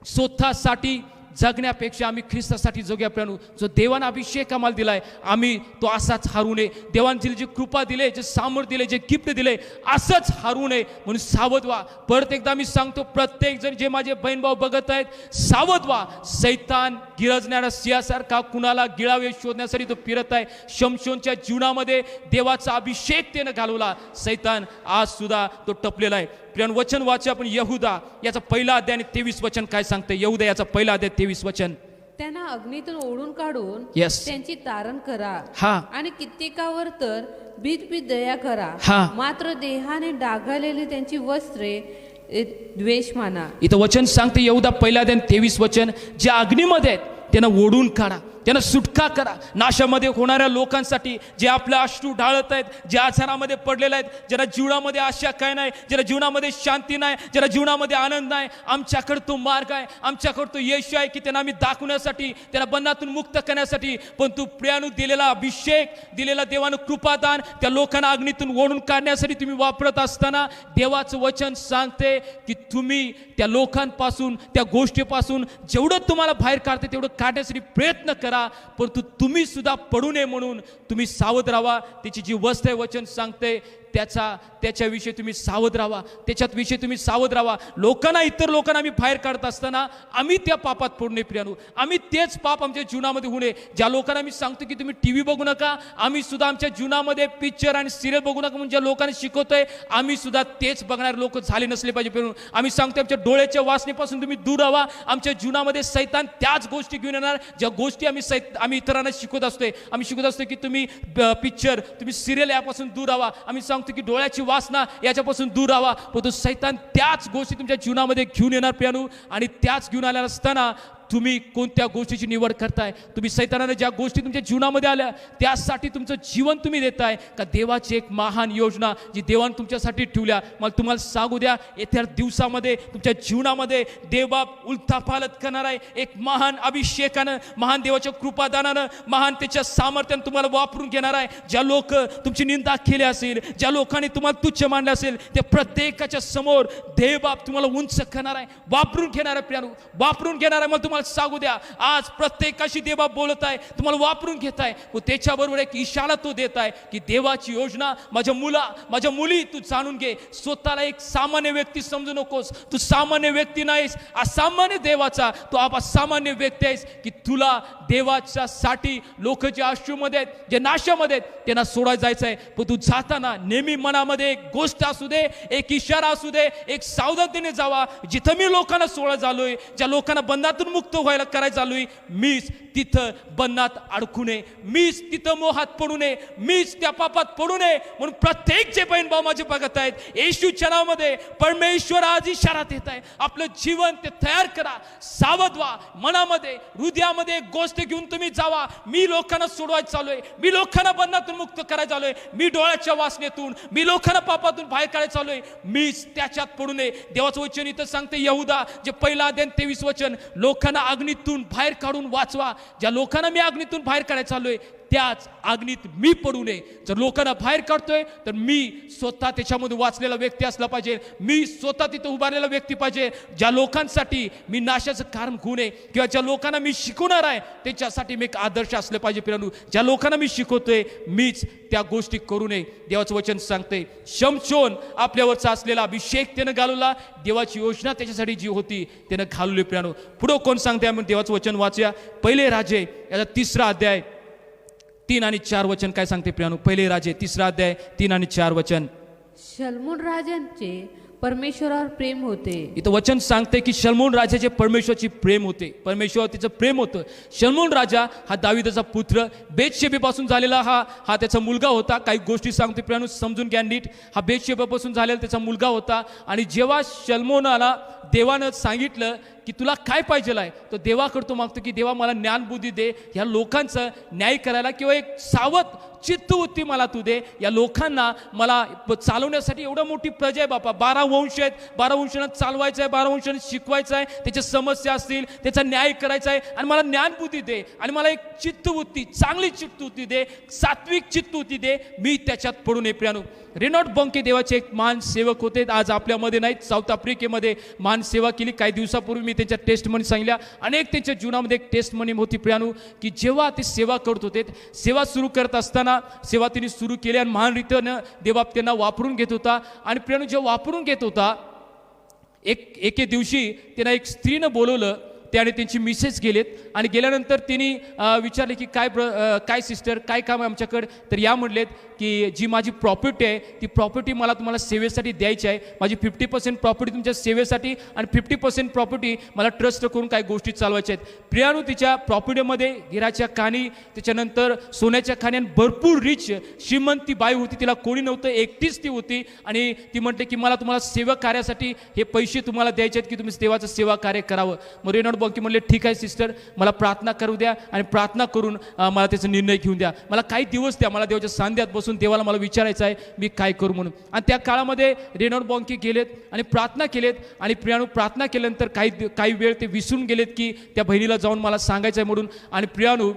स्वतःसाठी जगण्यापेक्षा आम्ही ख्रिस्तासाठी जगूया प्रियाणू. जो देवानं अभिषेक आम्हाला दिलाय, आम्ही तो असाच हरू नये. देवाने जी कृपा दिले, जे सामर्थ्य दिले, जे गिफ्ट दिले, असंच हरू नये. म्हणून सावध व्हा. परत एकदा मी सांगतो, प्रत्येक जण जे माझे बहीण भाऊ बघत आहेत, सावध व्हा. सैतान गिरजणाऱ्या सिंहासारखा कुणाला गिळावे शोधण्यासाठी तो फिरत आहे. शमशोनच्या जीवनामध्ये देवाचा अभिषेक त्यानं घालवला. सैतान आज सुद्धा तो टपलेला आहे. प्रियाण, वचन वाचा आपण यहुदा याचा पहिला अध्याय आणि 23 वचन काय सांगते. यहुदा याचा पहिला अध्याय 23 वचन. त्यांना अग्नीतून ओढून काढून Yes. त्यांची तारण करा हा. आणि कित्येकावर तर बीत दया करा. हा. मात्र देहाने डागालेली त्यांची वस्त्रे द्वेष माना. इथं वचन सांगते यहुदा पहिला अध्याय 23 वचन, ज्या अग्नीमध्ये आहेत त्यांना ओढून काढा. त्यांना सुटका करा. नाशामध्ये होणाऱ्या लोकांसाठी, जे आपल्या अश्रू ढाळत आहेत, जे आजारामध्ये पडलेले आहेत, ज्यांना जीवनामध्ये आशा काय नाही, ज्यांना जीवनामध्ये शांती नाही, ज्यांना जीवनामध्ये आनंद नाही, आमच्याकडे तो मार्ग आहे, आमच्याकडे तो यश आहे की त्यांना आम्ही दाखवण्यासाठी, त्यांना बंधनातून मुक्त करण्यासाठी. पण तू प्रियानु दिलेला अभिषेक, दिलेला देवानं कृपादान त्या लोकांना अग्नीतून ओढून काढण्यासाठी तुम्ही वापरत असताना देवाचं वचन सांगते की तुम्ही त्या लोकांपासून, त्या गोष्टीपासून जेवढं तुम्हाला बाहेर काढते तेवढं काढण्यासाठी प्रयत्न करा. परंतु तुम्ही सुद्धा पडू नये म्हणून तुम्ही सावध राहा. त्याची जी वस्त आहे वचन सांगते त्याच्याविषयी तुम्ही सावध राहा, त्याच्यात विषयी तुम्ही सावध राहा. लोकांना, इतर लोकांना आम्ही बाहेर काढत असताना आम्ही त्या पापात पडू नये प्रियानो. आम्ही तेच पाप आमच्या जीवनामध्ये होऊ नये. ज्या लोकांना आम्ही सांगतो की तुम्ही टी व्ही बघू नका, आम्ही सुद्धा आमच्या जीवनामध्ये पिक्चर आणि सिरियल बघू नका म्हणून ज्या लोकांना शिकवतोय, आम्ही सुद्धा तेच बघणारे लोक झाले नसले पाहिजे प्रियानो. आम्ही सांगतो आमच्या डोळ्याच्या वासनेपासून तुम्ही दूर राहा. आमच्या जीवनामध्ये सैतान त्याच गोष्टी घेऊन येणार ज्या गोष्टी आम्ही इतरांना शिकवत असतोय. आम्ही शिकवत असतो की तुम्ही पिक्चर, तुम्ही सिरियल यापासून दूर राहा. आम्ही सांगतो की डोळ्याची वासना याच्यापासून दूर राहा. परंतु सैतान त्याच गोष्टी तुमच्या जीवनामध्ये घेऊन येणार प्रियानो. आणि त्याच घेऊन आल्या असताना तुम्ही कोणत्या गोष्टीची निवड करताय? तुम्ही सैतानाने ज्या गोष्टी तुमच्या जीवनामध्ये आल्या त्यासाठी तुमचं जीवन तुम्ही देताय का देवाची एक महान योजना जी देवाने तुमच्यासाठी ठेवल्या? मला तुम्हाला सांगू द्या, येत्या दिवसामध्ये तुमच्या जीवनामध्ये देवबाप उलथापालट करणार आहे. एक महान अभिषेकानं, महान देवाच्या कृपादानानं, महान त्याच्या सामर्थ्यानं तुम्हाला वापरून घेणार आहे. ज्या लोक तुमची निंदा केली असेल, ज्या लोकांनी तुम्हाला तुच्छ मानले असेल, त्या प्रत्येकाच्या समोर देवबाप तुम्हाला उंच करणार आहे, वापरून घेणार आहे प्रियानो, वापरून घेणार आहे. मला सांगू द्या, आज प्रत्येकाशी देवा बोलत आहे, तुम्हाला वापरून घेत आहे. व त्याच्याबरोबर एक इशारा तो देत आहे की देवाची योजना माझ्या मुली तू जाणून घे. स्वतःला एक सामान्य व्यक्ती समजू नकोस. तू सामान्य व्यक्ती नाहीस, असामान्य देवाचा तू असामान्य व्यक्ती आहेस की तुला देवाच्या साठी लोक जे अश्रूमध्ये आहेत, जे नाशामध्ये आहेत, त्यांना सोडायला जायचं आहे. पण तू जाताना नेहमी मनामध्ये एक गोष्ट असू दे, एक इशारा असू दे, एक सावधानतेने जावा. जिथं मी लोकांना सोडायला झालोय, ज्या लोकांना बंधनातून मुक्त व्हायला करायला चालूय, मीच तिथं बंधनात अडकू नये, मीच तिथं मोहात पडू नये, मीच त्या पापात पडू नये. म्हणून प्रत्येक जे बहीण भाऊ माझे बघत आहेत, येशूच्या नावामध्ये परमेश्वर आज इशारा देत आहे. आपलं जीवन ते तयार करा, सावध व्हा. मनामध्ये, हृदयामध्ये एक गोष्ट घेऊन तुम्ही जावा, मी लोकांना सोडवायला चालूय, मी लोकांना बंधनातून मुक्त करायला चालूय, मी डोळ्याच्या वासनेतून, मी लोकांना पापातून बाहेर काढायला चालूय, मीच त्याच्यात पडू नये. देवाचं वचन इथं सांगते, यहुदा जे पहिला अध्याय 23 वचन, लोकांना अग्नीतून बाहेर काढून वाचवा. ज्या लोकांना मी अग्नीतून बाहेर काढायला चाललोय त्याच अग्नीत मी पडू नये. जर लोकांना बाहेर काढतोय तर मी स्वतः त्याच्यामध्ये वाचलेला व्यक्ती असला पाहिजे, मी स्वतः तिथं उभारलेला व्यक्ती पाहिजे. ज्या लोकांसाठी मी नाशाचं कारण होऊ नये किंवा ज्या लोकांना मी शिकवणार आहे त्याच्यासाठी मी एक आदर्श असलं पाहिजे प्रियानो. ज्या लोकांना मी शिकवतोय मीच त्या गोष्टी करू नये. देवाचं वचन सांगते, शमशोन आपल्यावरचा असलेला अभिषेक त्यानं घालवला, देवाची योजना त्याच्यासाठी जी होती त्यानं घालवली प्रियानो. पुढं कोण सांगते आपण देवाचं वचन वाचूया. पहिले राजे याचा 3रा अध्याय 3 आणि 4 वचन काय सांगते प्रियानो? पहिले राजे 3रा अध्याय 3 आणि 4 वचन. शल्मोन राजांचे परमेश्वरावर प्रेम होते. इथं वचन सांगते की शल्मोन राजाचे परमेश्वराची प्रेम होते, परमेश्वरावर तिचं प्रेम होतं. शल्मोन राजा हा दाविदाचा पुत्र, बेतशेबेपासून झालेला हा त्याचा मुलगा होता. काही गोष्टी सांगते प्रियानो, समजून घ्या नीट. हा बेतशेबेपासून झालेला त्याचा मुलगा होता. आणि जेव्हा शल्मोनाला देवानं सांगितलं की तुला काय पाहिजे आहे, तो देवाकडतो मागतो की देवा मला ज्ञानबुद्धी दे, ह्या लोकांचं न्याय करायला, किंवा एक सावध चित्तवृत्ती मला तू दे. या लोकांना मला चालवण्यासाठी एवढं मोठी प्रजा आहे बापा, 12 वंश आहेत, 12 वंशांना चालवायचं आहे, 12 वंशांना शिकवायचं आहे, त्याच्या समस्या असतील त्याचा न्याय करायचा आहे. आणि मला ज्ञानबुद्धी दे आणि मला एक चित्तवृत्ती, चांगली चित्तवृत्ती दे, सात्विक चित्तवृत्ती दे, मी त्याच्यात पडू नये प्रियानो. रेनॉल्ड बंके देवाचे एक महान सेवक होते, आज आपल्यामध्ये नाहीत, साऊथ आफ्रिकेमध्ये महान सेवा केली. काही दिवसापूर्वी मी त्यांच्या टेस्ट मनी सांगितल्या. अनेक त्यांच्या जीवनामध्ये एक टेस्ट मनी होती प्रियानो, की जेव्हा ते सेवा करत होते, सेवा सुरू करत असताना सेवा त्यांनी सुरू केली आणि महान रीतीनं देवबाप त्यांना वापरून घेत होता. आणि प्रियानो जेव्हा वापरून घेत होता, एके दिवशी त्यांना एक स्त्रीनं बोलवलं. त्याने त्यांची मिसेस गेलेत आणि गेल्यानंतर त्यांनी विचारले की काय सिस्टर काय काम आहे आमच्याकडे? तर या म्हणलेत की जी माझी प्रॉपर्टी आहे ती प्रॉपर्टी मला तुम्हाला सेवेसाठी द्यायची आहे. माझी 50% प्रॉपर्टी तुमच्या सेवेसाठी आणि 50% प्रॉपर्टी मला ट्रस्ट करून काही गोष्टी चालवायच्या आहेत. प्रियानो तिच्या प्रॉपर्टीमध्ये हिराच्या खाणी, त्याच्यानंतर सोन्याच्या खाणी आणि भरपूर रिच श्रीमंती बाई होती. तिला कोणी नव्हतं, एकटीच ती होती. आणि ती म्हणते की मला तुम्हाला सेवा कार्यासाठी हे पैसे तुम्हाला द्यायचे आहेत की तुम्ही देवाचं सेवा कार्य करावं. मग रेनॉल्ड रेनॉल्ड बॉंके म्हणले ठीक आहे सिस्टर, मला प्रार्थना करू द्या आणि प्रार्थना करून मला त्याचा निर्णय घेऊन द्या, मला काही दिवस द्या, मला देवाच्या सांध्यात बसून देवाला मला विचारायचं आहे मी काय करू म्हणून. आणि त्या काळामध्ये रेनॉल्ड बॉंके गेलेत आणि प्रार्थना केलेत आणि प्रियानो प्रार्थना केल्यानंतर काही वेळ ते विसरून गेलेत की त्या बहिणीला जाऊन मला सांगायचं आहे म्हणून. आणि प्रियानो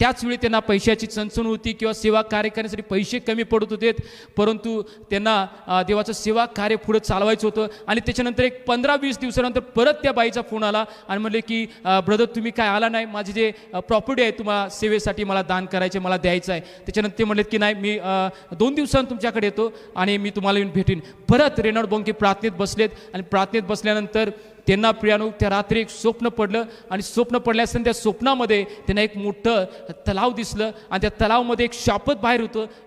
त्याच वेळी त्यांना पैशाची चणचण होती किंवा सेवा कार्य करण्यासाठी पैसे कमी पडत होते, परंतु त्यांना देवाचं सेवा कार्य पुढे चालवायचं होतं. आणि त्याच्यानंतर एक 15-20 दिवसानंतर परत त्या बाईचा फोन आला आणि म्हणले की ब्रदर तुम्ही काय आला नाही, माझी जे प्रॉपर्टी आहे तुम्हाला सेवेसाठी मला दान करायचे, मला द्यायचं आहे. त्याच्यानंतर ते म्हणलेत की नाही मी 2 दिवसांत तुमच्याकडे येतो आणि मी तुम्हाला येऊन भेटेन. परत रेनॉल्ड बॉंके प्रार्थनेत बसलेत आणि प्रार्थनेत बसल्यानंतर त्यांना प्रियानो त्या रात्री एक स्वप्न पडलं आणि स्वप्न पडल्यास त्या स्वप्नामध्ये त्यांना एक मोठं तलाव दिसलं आणि त्या तलावामध्ये एक शापत बाहेर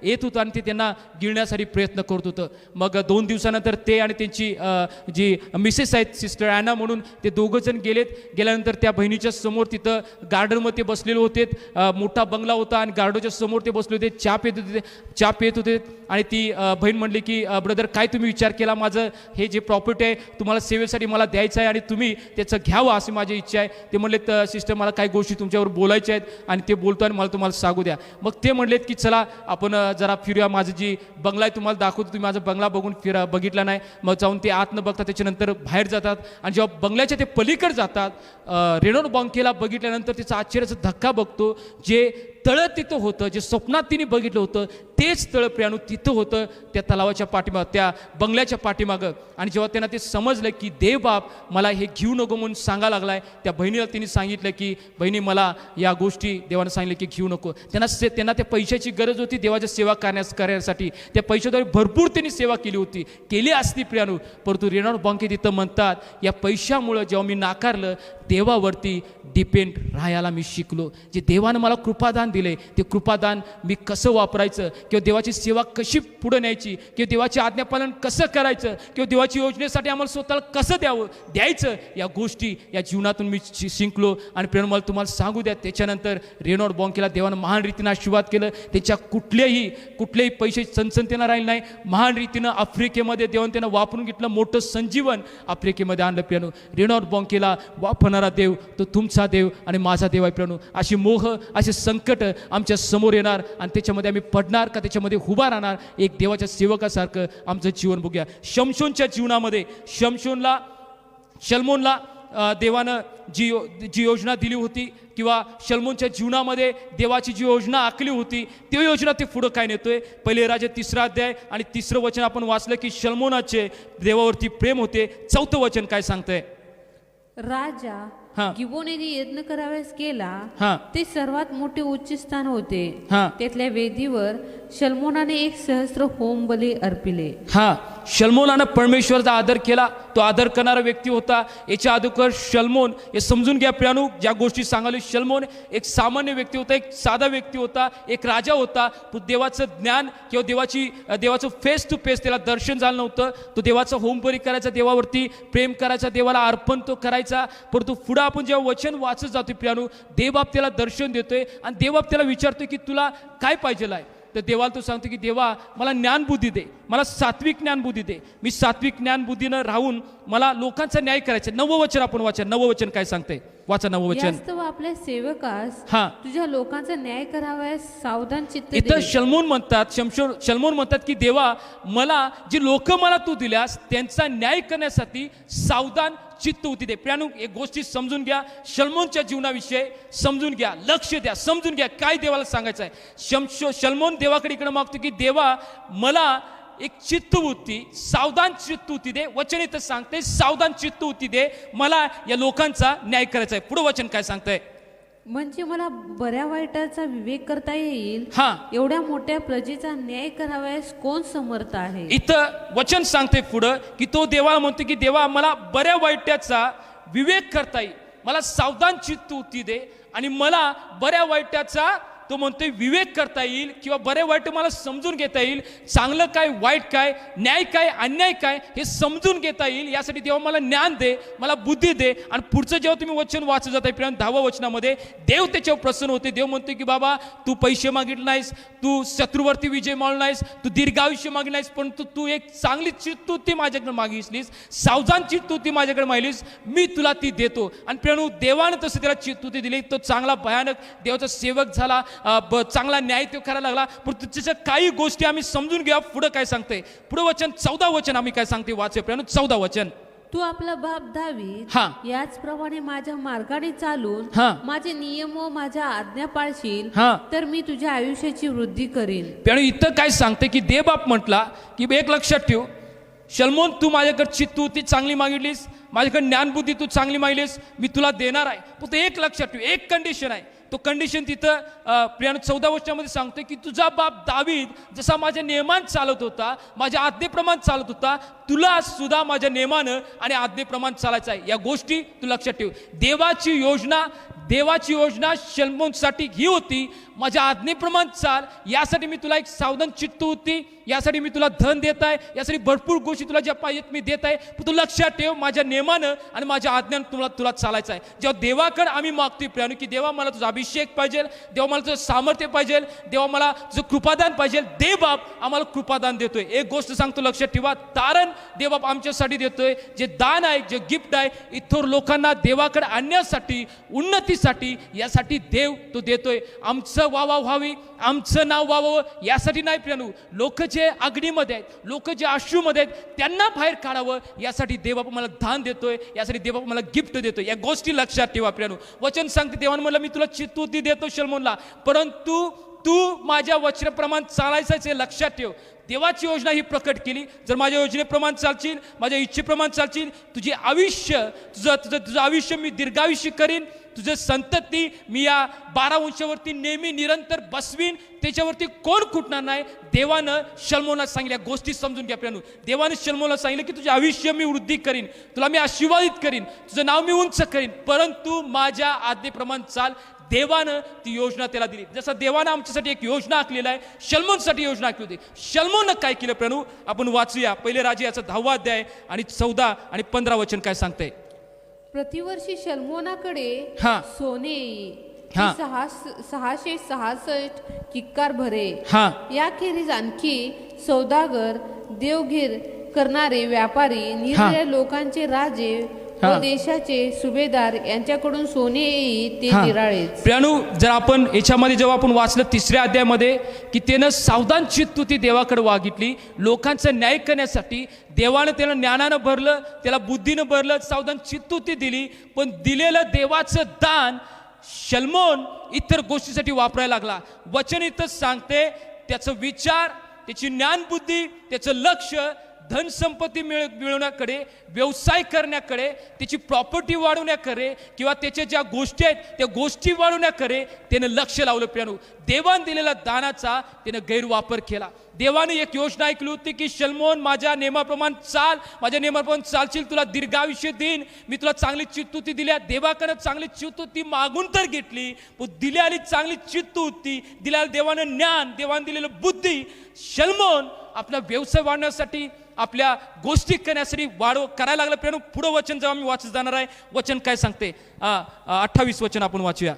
येत होतं आणि ते त्यांना गिळण्यासाठी प्रयत्न करत होतं. मग 2 दिवसानंतर ते आणि त्यांची जी मिसेस आहेत सिस्टर ॲना म्हणून ते दोघंजण गेल्यानंतर त्या बहिणीच्या समोर तिथं गार्डनमध्ये बसलेले होते. मोठा बंगला होता आणि गार्डनच्या समोर ते बसले होते, चहा पित होते आणि ती बहीण म्हणली की ब्रदर काय तुम्ही विचार केला, माझं हे जे प्रॉपर्टी आहे तुम्हाला सेवेसाठी मला द्यायचं आहे आणि तुम्ही त्याचं घ्यावं अशी माझी इच्छा आहे. ते म्हणले तर सिस्टर मला काही गोष्टी तुमच्यावर बोलायच्या आहेत आणि ते बोलतो आणि मला तुम्हाला सांगू द्या. मग ते म्हणलेत की चला आपण जरा फिरूया, माझं जी बंगला आहे तुम्हाला दाखवतो, तुम्ही माझा बंगला बघितला नाही. मग जाऊन ते आत न बघतात त्याच्यानंतर बाहेर जातात आणि जेव्हा बंगल्याच्या ते पलीकडे जातात रेनॉल्ड बॉंकेला बघितल्यानंतर त्याचा आश्चर्याचा धक्का बघतो. जे तळं तिथं होतं, जे स्वप्नात तिने बघितलं होतं तेच तळं प्रियानो तिथं होतं त्या तलावाच्या पाठीमागं, त्या बंगल्याच्या पाठीमागं. आणि जेव्हा त्यांना ते समजलं की देव बाप मला हे घेऊ नको म्हणून सांगा लागलाय, त्या बहिणीला तिने सांगितलं की बहिणी मला या गोष्टी देवानं सांगितलं की घेऊ नको. त्यांना त्या पैशाची गरज होती देवाची सेवा करण्यासाठी. त्या पैशाद्वारे भरपूर त्यांनी सेवा केली असती प्रियानो. परंतु रेनॉल्ड बॉंके तिथं म्हणतात या पैशामुळं जेव्हा मी नाकारलं देवावरती डिपेंड राहायला मी शिकलो. जे देवानं मला कृपादान दिले ते कृपादान मी कसं वापरायचं किंवा देवाची सेवा कशी पुढे न्यायची किंवा देवाचे आज्ञापालन कसं करायचं किंवा देवाची योजनेसाठी आम्हाला स्वतःला कसं द्यायचं या गोष्टी या जीवनातून मी शिकलो. आणि प्रेम मला तुम्हाला सांगू द्या त्याच्यानंतर रेनॉल्ड बॉंकेला देवानं महान रीतीनं आशीर्वाद केलं. त्याच्या कुठल्याही पैशाची चणचण त्यांना राहिली नाही. महान रीतीनं आफ्रिकेमध्ये देवानं त्यांना वापरून घेतलं, मोठं संजीवन आफ्रिकेमध्ये आणलं. प्रियानो रेनॉल्ड बॉंकेला वापरणारा देव तो तुमचा देव आणि माझा देव आहे. प्रियानो अशी असे संकट आमच्या समोर येणार आणि त्याच्यामध्ये आम्ही पडणार का त्याच्यामध्ये उभा राहणार एक देवाच्या सेवकासारखं आमचं जीवन बघूया. शमशोनच्या जीवनामध्ये शल्मोनला देवानं जी योजना दिली होती किंवा शल्मोनच्या जीवनामध्ये देवाची जी योजना आखली होती ती योजना ते पुढं काय नेतोय. पहिले राजा 3 अध्याय आणि 3 वचन आपण वाचलं की शल्मोनाचे देवावरती प्रेम होते. 4 वचन काय सांगतंय. राजा गिबोनेने यज्ञ करावयास केला ते सर्वात मोठे उच्च स्थान होते. त्यातल्या वेदीवर शल्मोनाने 1,000 होम बली अर्पिले. शल्मोनानं परमेश्वराचा आदर केला, तो आदर करणारा व्यक्ती होता. याच्या अगोदर शल्मोन हे समजून घ्या प्रियानो ज्या गोष्टी सांगाले. शल्मोन एक सामान्य व्यक्ती होता, एक साधा व्यक्ती होता, एक राजा होता. तो देवाचं ज्ञान किंवा देवाचं फेस टू फेस त्याला दर्शन झालं नव्हतं. तो देवाचा होमबली करायचा, देवावरती प्रेम करायचा, देवाला अर्पण तो करायचा. परंतु पुढे आपण जेव्हा वचन वाचत जातोय प्रियानो देवबाप त्याला दर्शन देतोय आणि देवबाप त्याला विचारतोय की तुला काय पाहिजे आहे. तर देवाला तो सांगतो की देवा मला ज्ञानबुद्धी दे, मला सात्विक ज्ञानबुद्धी दे. मी सात्विक ज्ञानबुद्धीनं राहून मला लोकांचा न्याय करायचा. 9 वचन आपण वाचा. 9 वचन काय सांगतंय वाचा. 9 वचन. आपल्या सेवकास तुझ्या लोकांचा न्याय करावयास सावधान चित्त. इथं शल्मोन म्हणतात की देवा मला जी लोक मला तू दिल्यास त्यांचा न्याय करण्यासाठी सावधान चित्त होती दे. प्रियानो एक गोष्टी समजून घ्या. शल्मोनच्या जीवनाविषयी समजून घ्या, लक्ष द्या, समजून घ्या काय देवाला सांगायचं आहे. शल्मोन देवाकडे इकडे मागतो की देवा मला एक चित्तवृत्ती, सावधान चित्तवृत्ती दे. वचन इथं सांगते सावधान चित्तवृत्ती दे, मला या लोकांचा न्याय करायचा आहे. पुढे वचन काय सांगतंय. म्हणजे मला बऱ्या वाईटाचा विवेक करता येईल एवढ्या मोठ्या प्रजेचा न्याय करावयास कोण समर्थ आहे. इथं वचन सांगते पुढं की तो देवाला म्हणतो की देवा मला बऱ्या वाईटाचा विवेक करता येईल, मला सावधान चित्तवृत्ती दे आणि मला बऱ्या वाईटाचा तो म्हणतोय विवेक करता येईल किंवा बरे वाईट मला समजून घेता येईल, चांगलं काय वाईट काय, न्याय काय अन्याय काय हे समजून घेता येईल, यासाठी देवा मला ज्ञान दे, मला बुद्धी दे. आणि पुढचं जेव्हा तुम्ही वचन वाचत जाताय प्रिय, 10व्या वचनामध्ये देव त्याच्यावर प्रसन्न होते. देव म्हणतो की बाबा तू पैसे मागितले नाहीस, तू शत्रूवरती विजय मागला नाहीस, तू दीर्घायुष्य मागले नाहीस, पण तू एक चांगली चित्तवृत्ती माझ्याकडे मागितलीस, सावधान चित्तवृत्ती माझ्याकडे मागितलीस, मी तुला ती देतो. आणि प्रिय देवानं तसं त्याला चित्तवृत्ती दिली. तो चांगला भयानक देवाचा सेवक झाला, चांगला न्याय तो करायला लागला. पण त्याच्या काही गोष्टी आम्ही समजून घ्या पुढं काय सांगते. पुढं वचन 14 वचन आम्ही काय सांगते वाचे प्रिय, 14 वचन. तू आपला बाप दावीद याचप्रमाणे माझ्या मार्गाने चालून माझे नियम व माझ्या आज्ञा पाळशील तर मी तुझ्या आयुष्याची वृद्धी करीन. पण इथं काय सांगते की देवबाप म्हटला की एक लक्षात ठेव, शलमोन तू माझ्याकडे चित्तवृत्ती चांगली मागितलीस, माझ्याकडे ज्ञानबुद्धी तू चांगली मागितलीस, मी तुला देणार आहे. फक्त एक लक्षात ठेव, एक कंडिशन आहे. तो कंडिशन तिथं प्रियानं 14 वर्षामध्ये सांगतोय की तुझा बाप दावीद जसा माझ्या नियमान चालत होता, माझ्या आज्ञेप्रमाणे चालत होता, तुला सुद्धा माझ्या नियमानं आणि आज्ञेप्रमाणे चालायचं आहे. या गोष्टी तू लक्षात ठेव. देवाची योजना शलमोनसाठी ही होती, माझ्या आज्ञेप्रमाणे चाल, यासाठी मी तुला एक सावधान चित्त होती, यासाठी मी तुला धन देत आहे, यासाठी भरपूर गोष्टी तुला ज्या पाहिजेत मी देत आहे. पण तू लक्षात ठेव, माझ्या नियमानं आणि माझ्या आज्ञानं तुला चालायचं आहे. जेव्हा देवाकडे आम्ही मागतोय प्रियानो की देवा मला तुझा अभिषेक पाहिजे, देवा मला तुझं सामर्थ्य पाहिजे, देवा मला तुझं कृपादान पाहिजे, देवबाप आम्हाला कृपादान देतोय. एक गोष्ट सांगतो लक्षात ठेवा, तारण देवबाप आमच्यासाठी देतोय. जे दान आहे, जे गिफ्ट आहे, इतर लोकांना देवाकडे आणण्यासाठी, उन्नतीसाठी, यासाठी देव तो देतोय. आमचं वावा व्हावी, आमचं नाव व्हावं यासाठी नाही प्रियानो. लोक जे अग्नीमध्ये आहेत, लोक जे अश्रूमध्ये आहेत, त्यांना बाहेर काढावं यासाठी देवबाप मला दान देतोय, यासाठी देवबाप मला गिफ्ट देतोय. या गोष्टी लक्षात ठेवा प्रियानो. वचन सांगते देवानं म्हणलं मी तुला चित्तवृत्ती देतो शलमोनला, परंतु तू माझ्या वचनाप्रमाणे चालायचंच हे लक्षात ठेव. देवाची योजना ही प्रकट केली. जर माझ्या योजनेप्रमाणे चालशील, माझ्या इच्छेप्रमाणे चालशील, तुझे आयुष्य तुझं आयुष्य मी दीर्घायुष्य करीन, तुझं संतती मी या 12 वंशावरती नेहमी निरंतर बसवीन, त्याच्यावरती कोण कुटणार नाही. देवानं शलमोनला सांगितल्या गोष्टी समजून घ्या प्रियानो. देवानं शलमोनला सांगितलं की तुझे आयुष्य मी वृद्धी करीन, तुला मी आशीर्वादित करीन, तुझं नाव मी उंच करीन, परंतु माझ्या आज्ञेप्रमाणे चाल. देवानं ती योजना त्याला दिली. जसं देवानं आमच्यासाठी एक योजना आखलेला आहे, शलमोनसाठी योजना आखली होती. शलमोननं काय केलं प्रियानो, आपण वाचूया. पहिले राजे याचा 10वा अध्याय आणि 14 आणि 15 वचन काय सांगतंय. प्रतिवर्षी शलमोनाकडे सोने 666 किक्कार भरे. याखेरीज आणखी सौदागर, देवघेर करणारे व्यापारी, निरनिराळ्या लोकांचे राजे व देशाचे सुभेदार यांच्याकडून सोने येई ते निराळेच. प्रियानो, जर आपण याच्यामध्ये जेव्हा आपण वाचलं 3ऱ्या अध्यायामध्ये की त्यानं सावधान चित्तवृत्ती देवाकडे मागितली, लोकांचा न्याय करण्यासाठी. देवानं त्याला ज्ञानानं भरलं, त्याला बुद्धीनं भरलं, सावधान चित्तवृत्ती दिली. पण दिलेलं देवाचं दान शलमोन इतर गोष्टीसाठी वापरायला लागला. वचन इथं सांगते त्याचं विचार, त्याची ज्ञानबुद्धी, त्याचं लक्ष धनसंपत्ती मिळवण्याकडे, व्यवसाय करण्याकडे, त्याची प्रॉपर्टी वाढवण्याकडे किंवा त्याच्या ज्या गोष्टी आहेत त्या गोष्टी वाढवण्याकडे त्यानं लक्ष लावलं. प्रियानो, देवान दिलेल्या दानाचा त्यानं गैरवापर केला. देवाने एक योजना ऐकली होती की शलमोन माझ्या नियमाप्रमाणे चाल, माझ्या नियमाप्रमाणे चालशील, तुला दीर्घायुष्य देईन, मी तुला चांगली चित्तवृत्ती दिल्या. देवाकडे चांगली चित्तवृत्ती मागून तर घेतली, पण दिलेली चांगली चित्तवृत्ती, दिलेलं देवानं ज्ञान, देवाने दिलेलं बुद्धी, शलमोन आपला व्यवसाय वाढवण्यासाठी, आपल्या गोष्टी करण्यासाठी करायला लागला. प्रियानो, पुढं वचन जेव्हा मी वाचत जाणार आहे, वचन काय सांगते 28 वचन आपण वाचूया.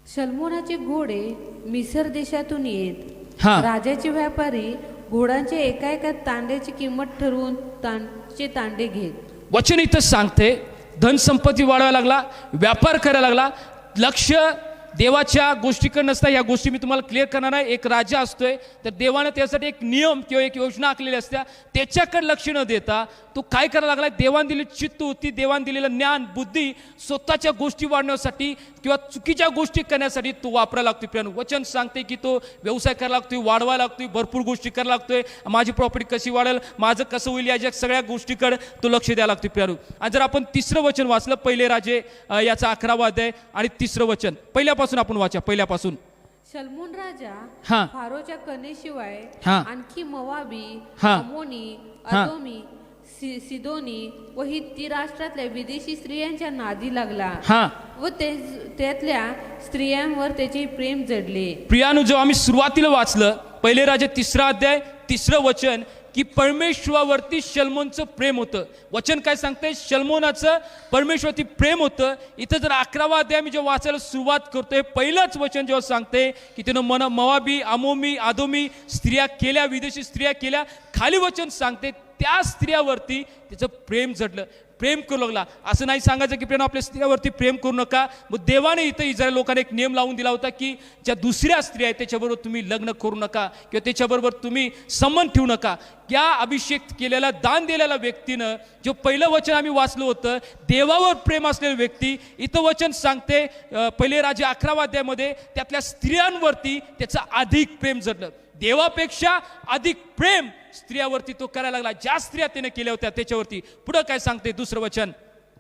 शलमोनाचे घोडे मिसर देशातून येत. राजाचे व्यापारी घोड्यांच्या एका तांड्याची किंमत ठरवून त्यांचे तांडे घेत. वचन इथं सांगते धनसंपत्ती वाढवायला लागला, व्यापार करायला लागला. लक्ष देवाच्या गोष्टीकडे नसता. या गोष्टी मी तुम्हाला क्लिअर करणार आहे. एक राजा असतोय तर देवानं त्यासाठी एक नियम किंवा एक योजना आखलेली असत्या, त्याच्याकडे लक्ष न देता तो काय करायला लागला, देवान दिलेली चित्तवृत्ती, देवान दिलेलं ज्ञान बुद्धी स्वतःच्या गोष्टी वाढवण्यासाठी किंवा चुकीच्या गोष्टी करण्यासाठी तो वापरायला लागतोय. प्रियानो, वचन सांगते की तो व्यवसाय करायला लागतोय, वाढवायला लागतोय, भरपूर गोष्टी करायला लागतोय, माझी प्रॉपर्टी कशी वाढेल, माझं कसं होईल, याच्या सगळ्या गोष्टीकडे तो लक्ष द्यायला लागतोय. प्रियानो, आणि जर आपण 3रं वचन वाचलं, पहिले राजे याचा 11वा अध्याय आणि 3रं वचन पहिल्यापासून आपण वाचा. पहिल्यापासून शलमोन राजा फारोच्या कन्येशिवाय आणखी मोवाबी, अमोनी, अदोमी, सिदोनी व हित्ती राष्ट्रातल्या विदेशी स्त्रियांच्या नादी लागला हा व त्यातल्या स्त्रियांवर त्याचे प्रेम जडले. प्रियानु, जो आम्ही सुरुवातीला वाचलं पहिले राजा 3 अध्याय 3 वचन की परमेश्वरावरती शल्मोनचं प्रेम होतं. वचन काय सांगतंय? शल्मोनाचं परमेश्वरवरती प्रेम होतं. इथं जर 11वा अध्याय मी जेव्हा वाचायला सुरुवात करतोय, पहिलंच वचन जेव्हा सांगते की त्यानं मोवाबी, अमोमी, आदोमी स्त्रिया केल्या, विदेशी स्त्रिया केल्या, खाली वचन सांगते त्या स्त्रियावरती त्याचं प्रेम जडलं, प्रेम करू लागला. असं नाही सांगायचं की प्रेम आपल्या स्त्रियावरती प्रेम करू नका. मग देवाने इथं इस्रायल लोकांना एक नियम लावून दिला होता की ज्या दुसऱ्या स्त्रिया आहेत त्याच्याबरोबर तुम्ही लग्न करू नका किंवा त्याच्याबरोबर तुम्ही संबंध ठेवू नका. त्या अभिषेक केलेला, दान दिलेल्या व्यक्तीनं, जो पहिलं वचन आम्ही वाचलं होतं, देवावर प्रेम असलेली व्यक्ती, इथं वचन सांगते पहिले राजा 11व्या अध्यायामध्ये त्यातल्या स्त्रियांवरती त्याचं अधिक प्रेम जडलं. देवापेक्षा अधिक प्रेम स्त्रियावरती तो करायला लागला. ज्या स्त्रिया त्याने केल्या होत्या त्याच्यावरती. पुढं काय सांगते 2रं वचन?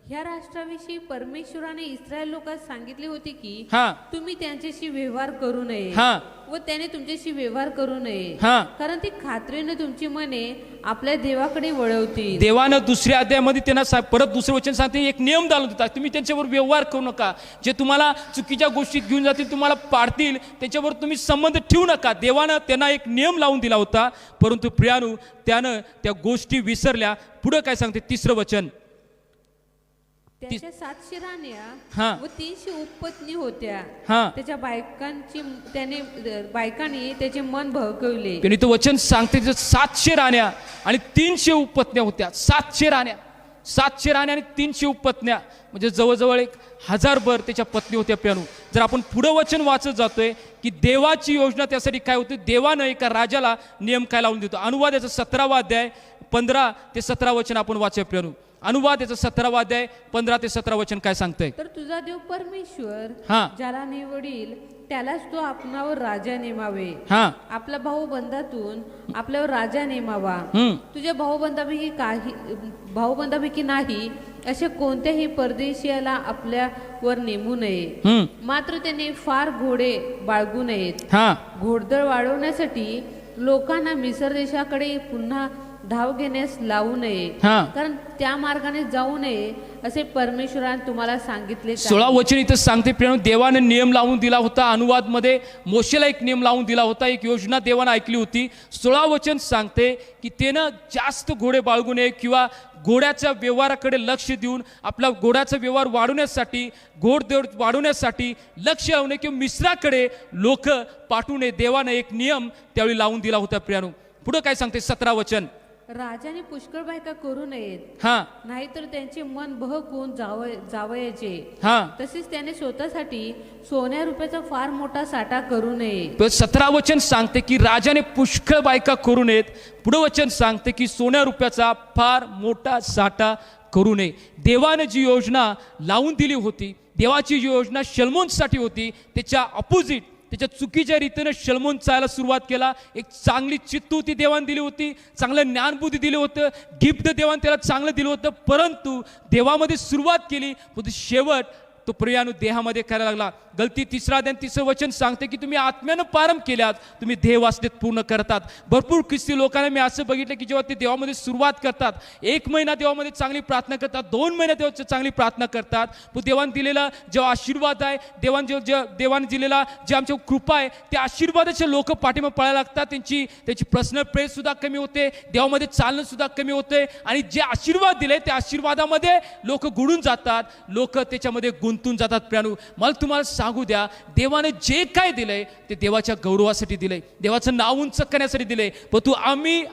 ह्या राष्ट्राविषयी परमेश्वराने इस्रायल लोकांना सांगितले होते की हा तुम्ही त्यांच्याशी व्यवहार करू नये हा व त्याने तुमच्याशी व्यवहार करू नये, हा कारण ती खात्रीने तुमची मने आपल्या देवाकडे वळवतील. देवानं 2ऱ्या अध्यायामध्ये त्यांना परत 2रं वचन सांगते, एक नियम घालून देतात, तुम्ही त्यांच्यावर व्यवहार करू नका. जे तुम्हाला चुकीच्या गोष्टीत घेऊन जातील, तुम्हाला पाडतील, त्याच्यावर तुम्ही संबंध ठेवू नका. देवानं त्यांना एक नियम लावून दिला होता, परंतु प्रियानु त्यानं त्या गोष्टी विसरल्या. पुढं काय सांगते 3रं वचन? त्याच्या 700 राण्या हा व 300 उपपत्नी होत्या. हा त्याच्या बायकांनी त्याचे मन बहकवले. आणि तो वचन सांगते 700 राण्या आणि 300 उपपत्न्या होत्या. 700 राण्या आणि 300 उपपत्न्या, म्हणजे जवळजवळ 1000 त्याच्या पत्नी होत्या. प्यानू, जर आपण पुढं वचन वाचत जातोय की देवाची योजना त्यासाठी काय होती, देवानं एका राजाला नियम काय लावून देतो. अनुवाद याचा 17वा अध्याय 15 ते 17 वचन आपण वाचूया. प्यानू, अनुवाद याचा 17वा अध्याय 15 ते 17 वचन काय सांगतंय? तर तुझा देव परमेश्वर हा ज्याला निवडील त्यालाच तो आपणावर राजा नेमावे. हा आपल्या भाऊबंदातून आपल्यावर राजा नेमावा. तुझ्या भाऊबंदापैकी नाही असे कोणत्याही परदेशीयाला आपल्यावर नेमू नये. मात्र त्याने फार घोडे बाळगू नयेत. घोडदळ वाढवण्यासाठी लोकांना मिसर देशाकडे पुन्हा धाव घेण्यास लावू नये, कारण त्या मार्गाने जाऊ नये असे परमेश्वराने तुम्हाला सांगितले. 16 वचन इथं सांगते प्रिय, देवाने नियम लावून दिला होता. अनुवाद मध्ये मोशेला एक नियम लावून दिला होता, एक योजना देवाने ऐकली होती. 16 वचन सांगते की त्यानं जास्त घोडे बाळगू नये किंवा घोड्याच्या व्यवहाराकडे लक्ष देऊन आपला घोड्याचा व्यवहार वाढवण्यासाठी, घोडदौड वाढवण्यासाठी लक्ष लावणे किंवा मिस्राकडे लोक पाठवू नये. देवाने एक नियम त्यावेळी लावून दिला होता. प्रियानो, पुढे काय सांगते 17 वचन? राजाने पुष्कळ बायका करू नयेत, नाहीतर त्यांचे मन बहकून जावयाचे. तसेच त्याने स्वतःसाठी सोन्या रुपयाचा फार मोठा साठा करू नये. 17 वचन सांगते की राजाने पुष्कळ बायका करू नयेत. पुढे वचन सांगते की सोन्या रुपयाचा फार मोठा साठा करू नये. देवाने जी योजना लावून दिली होती, देवाची जी योजना शल्मोनसाठी होती, त्याच्या अपोजिट, त्याच्या चुकीच्या रीतीने शल्मोन चालायला सुरुवात केला. एक चांगली चित्तूती देवाने दिली होती, चांगलं ज्ञानबुद्धी दिलं होतं, गिफ्ट देवाने त्याला चांगलं दिलं होतं, परंतु देवामध्ये सुरुवात केली, पण शेवट तो प्रियानु देहामध्ये करायला लागला. गलती 3 अध्याय 3 वचन सांगते की तुम्ही आत्म्यानं प्रारंभ केल्यात, तुम्ही देह वासनेत पूर्ण करतात. भरपूर ख्रिस्ती लोकांना मी असं बघितलं की जेव्हा ते देवामध्ये सुरुवात करतात, 1 महिना देवामध्ये चांगली प्रार्थना करतात, 2 महिने देवाची चांगली प्रार्थना करतात, पण देवाने दिलेला जो आशीर्वाद आहे, देवाने दिलेला जे आमच्या कृपा आहे, त्या आशीर्वादाचे लोक पाठीमागे पळायला लागतात. त्यांची पर्सनल प्रेस सुद्धा कमी होते, देवामध्ये चालणं सुद्धा कमी होते, आणि जे आशीर्वाद दिले त्या आशीर्वादामध्ये लोक गुडून जातात, लोक त्याच्यामध्ये गुंतून जातात. प्रियानु, मला तुम्हाला सांगू द्या, देवाने जे काय दिलंय ते देवाच्या गौरवासाठी दिलंय, देवाचं नाव उंच करण्यासाठी दिलंय. पण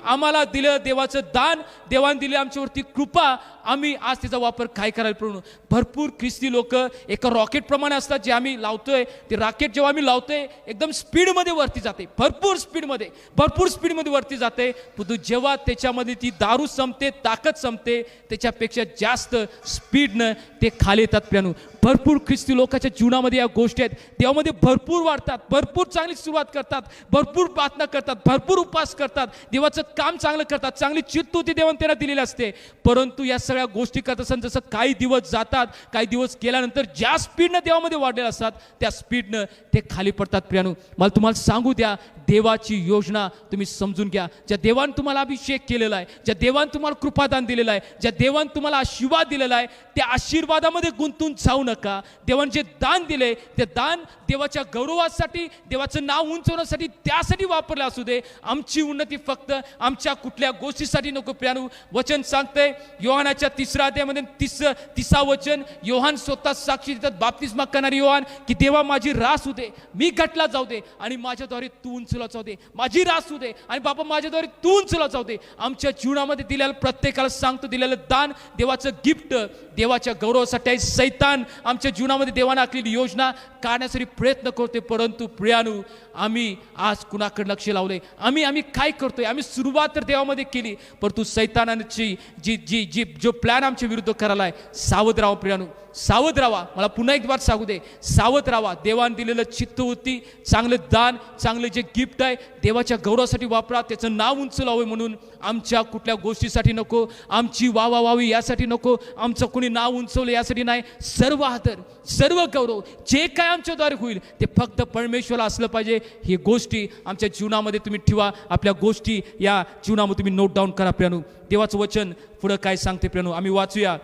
आम्हाला दिलं देवाचं दान, देवाने दिले आमच्यावरती कृपा, आम्ही आज त्याचा वापर काय करायला पाहिजे. भरपूर ख्रिस्ती लोक एका रॉकेट प्रमाणे असतात, जे आम्ही लावतोय ते रॉकेट जेव्हा आम्ही लावतोय एकदम स्पीडमध्ये वरती जाते, भरपूर स्पीडमध्ये वरती जाते, पण जेव्हा त्याच्यामध्ये ती दारू संपते, ताकद संपते, त्याच्यापेक्षा जास्त स्पीडनं ते खाली येतात. प्रियानु, भरपूर ख्रिस्ती लोकांच्या जीवनामध्ये या गोष्टी आहेत. देवामध्ये भरपूर वाढतात, भरपूर चांगली सुरुवात करतात, भरपूर प्रार्थना करतात, भरपूर उपवास करतात, देवाचं काम चांगलं करतात, चांगली चित्तूती देवाने त्यांना दिलेली असते, परंतु या सगळ्या गोष्टी करत असताना जसं काही दिवस जातात, काही दिवस गेल्यानंतर ज्या स्पीडनं देवामध्ये वाढलेले असतात त्या स्पीडनं ते खाली पडतात. प्रियानो, मला तुम्हाला सांगू द्या, देवाची योजना तुम्ही समजून घ्या. ज्या देवाने तुम्हाला अभिषेक केलेला आहे, ज्या देवाने तुम्हाला कृपादान दिलेलं आहे, ज्या देवाने तुम्हाला आशीर्वाद दिलेला आहे, त्या आशीर्वादामध्ये गुंतून जाऊ नका. देवाने जे दान दिले ते दान देवाच्या गौरवासाठी, देवाचं नाव उंचवण्यासाठी, त्यासाठी वापरलं असू दे. आमची उन्नती फक्त आमच्या कुठल्या गोष्टीसाठी नको. प्रियानो, वचन सांगतंय योहानाच्या 3 अध्यायामध्ये 30 वचन, योहान स्वतः साक्षी देतात, बाप्तिस्मा करणारी योहान, की देवा माझी रास होऊ दे, मी घटला जाऊ दे आणि माझ्याद्वारे तू उंचला जाऊ दे. माझी रास होऊ दे आणि बाबा माझ्याद्वारे तू उंचला जाऊ दे. आमच्या जीवनामध्ये दिलेलं, प्रत्येकाला सांगतो, दिलेलं दान देवाचं गिफ्ट देवाच्या गौरवासाठी आहे. सैतान आमच्या जीवनामध्ये देवाने आखलेली योजना काढण्यासाठी प्रयत्न करतोय. परंतु प्रियानो, आम्ही आज कुणाकडे लक्ष लावले? आम्ही काय करतोय? आम्ही सुरुवात तर देवामध्ये केली, परंतु सैतानाची जी जो प्लॅन आमच्या विरुद्ध करायला आहे, सावध राहा प्रियानो, सावध राहा. मला पुन्हा एक बार सांगू दे, सावध राहा. देवाने दिलेलं चित्तवृत्ती, चांगलं दान, चांगलं जे गिफ्ट आहे देवाच्या गौरवासाठी वापरा. त्याचं नाव उंचवावे म्हणून, आमच्या कुठल्या गोष्टीसाठी नको, आमची वावा व्हावी यासाठी नको, आमचं कोणी नाव उंचवलं यासाठी नाही. सर्व आदर, सर्व गौरव जे काय आमच्याद्वारे होईल ते फक्त परमेश्वराला असलं पाहिजे. ही गोष्टी आमच्या जीवनामध्ये तुम्ही ठेवा. आपल्या गोष्टी या जीवनामध्ये तुम्ही नोट डाऊन करा. प्रियानो, देवाचं वचन पुढं काय सांगते प्रियानो, आम्ही वाचूया.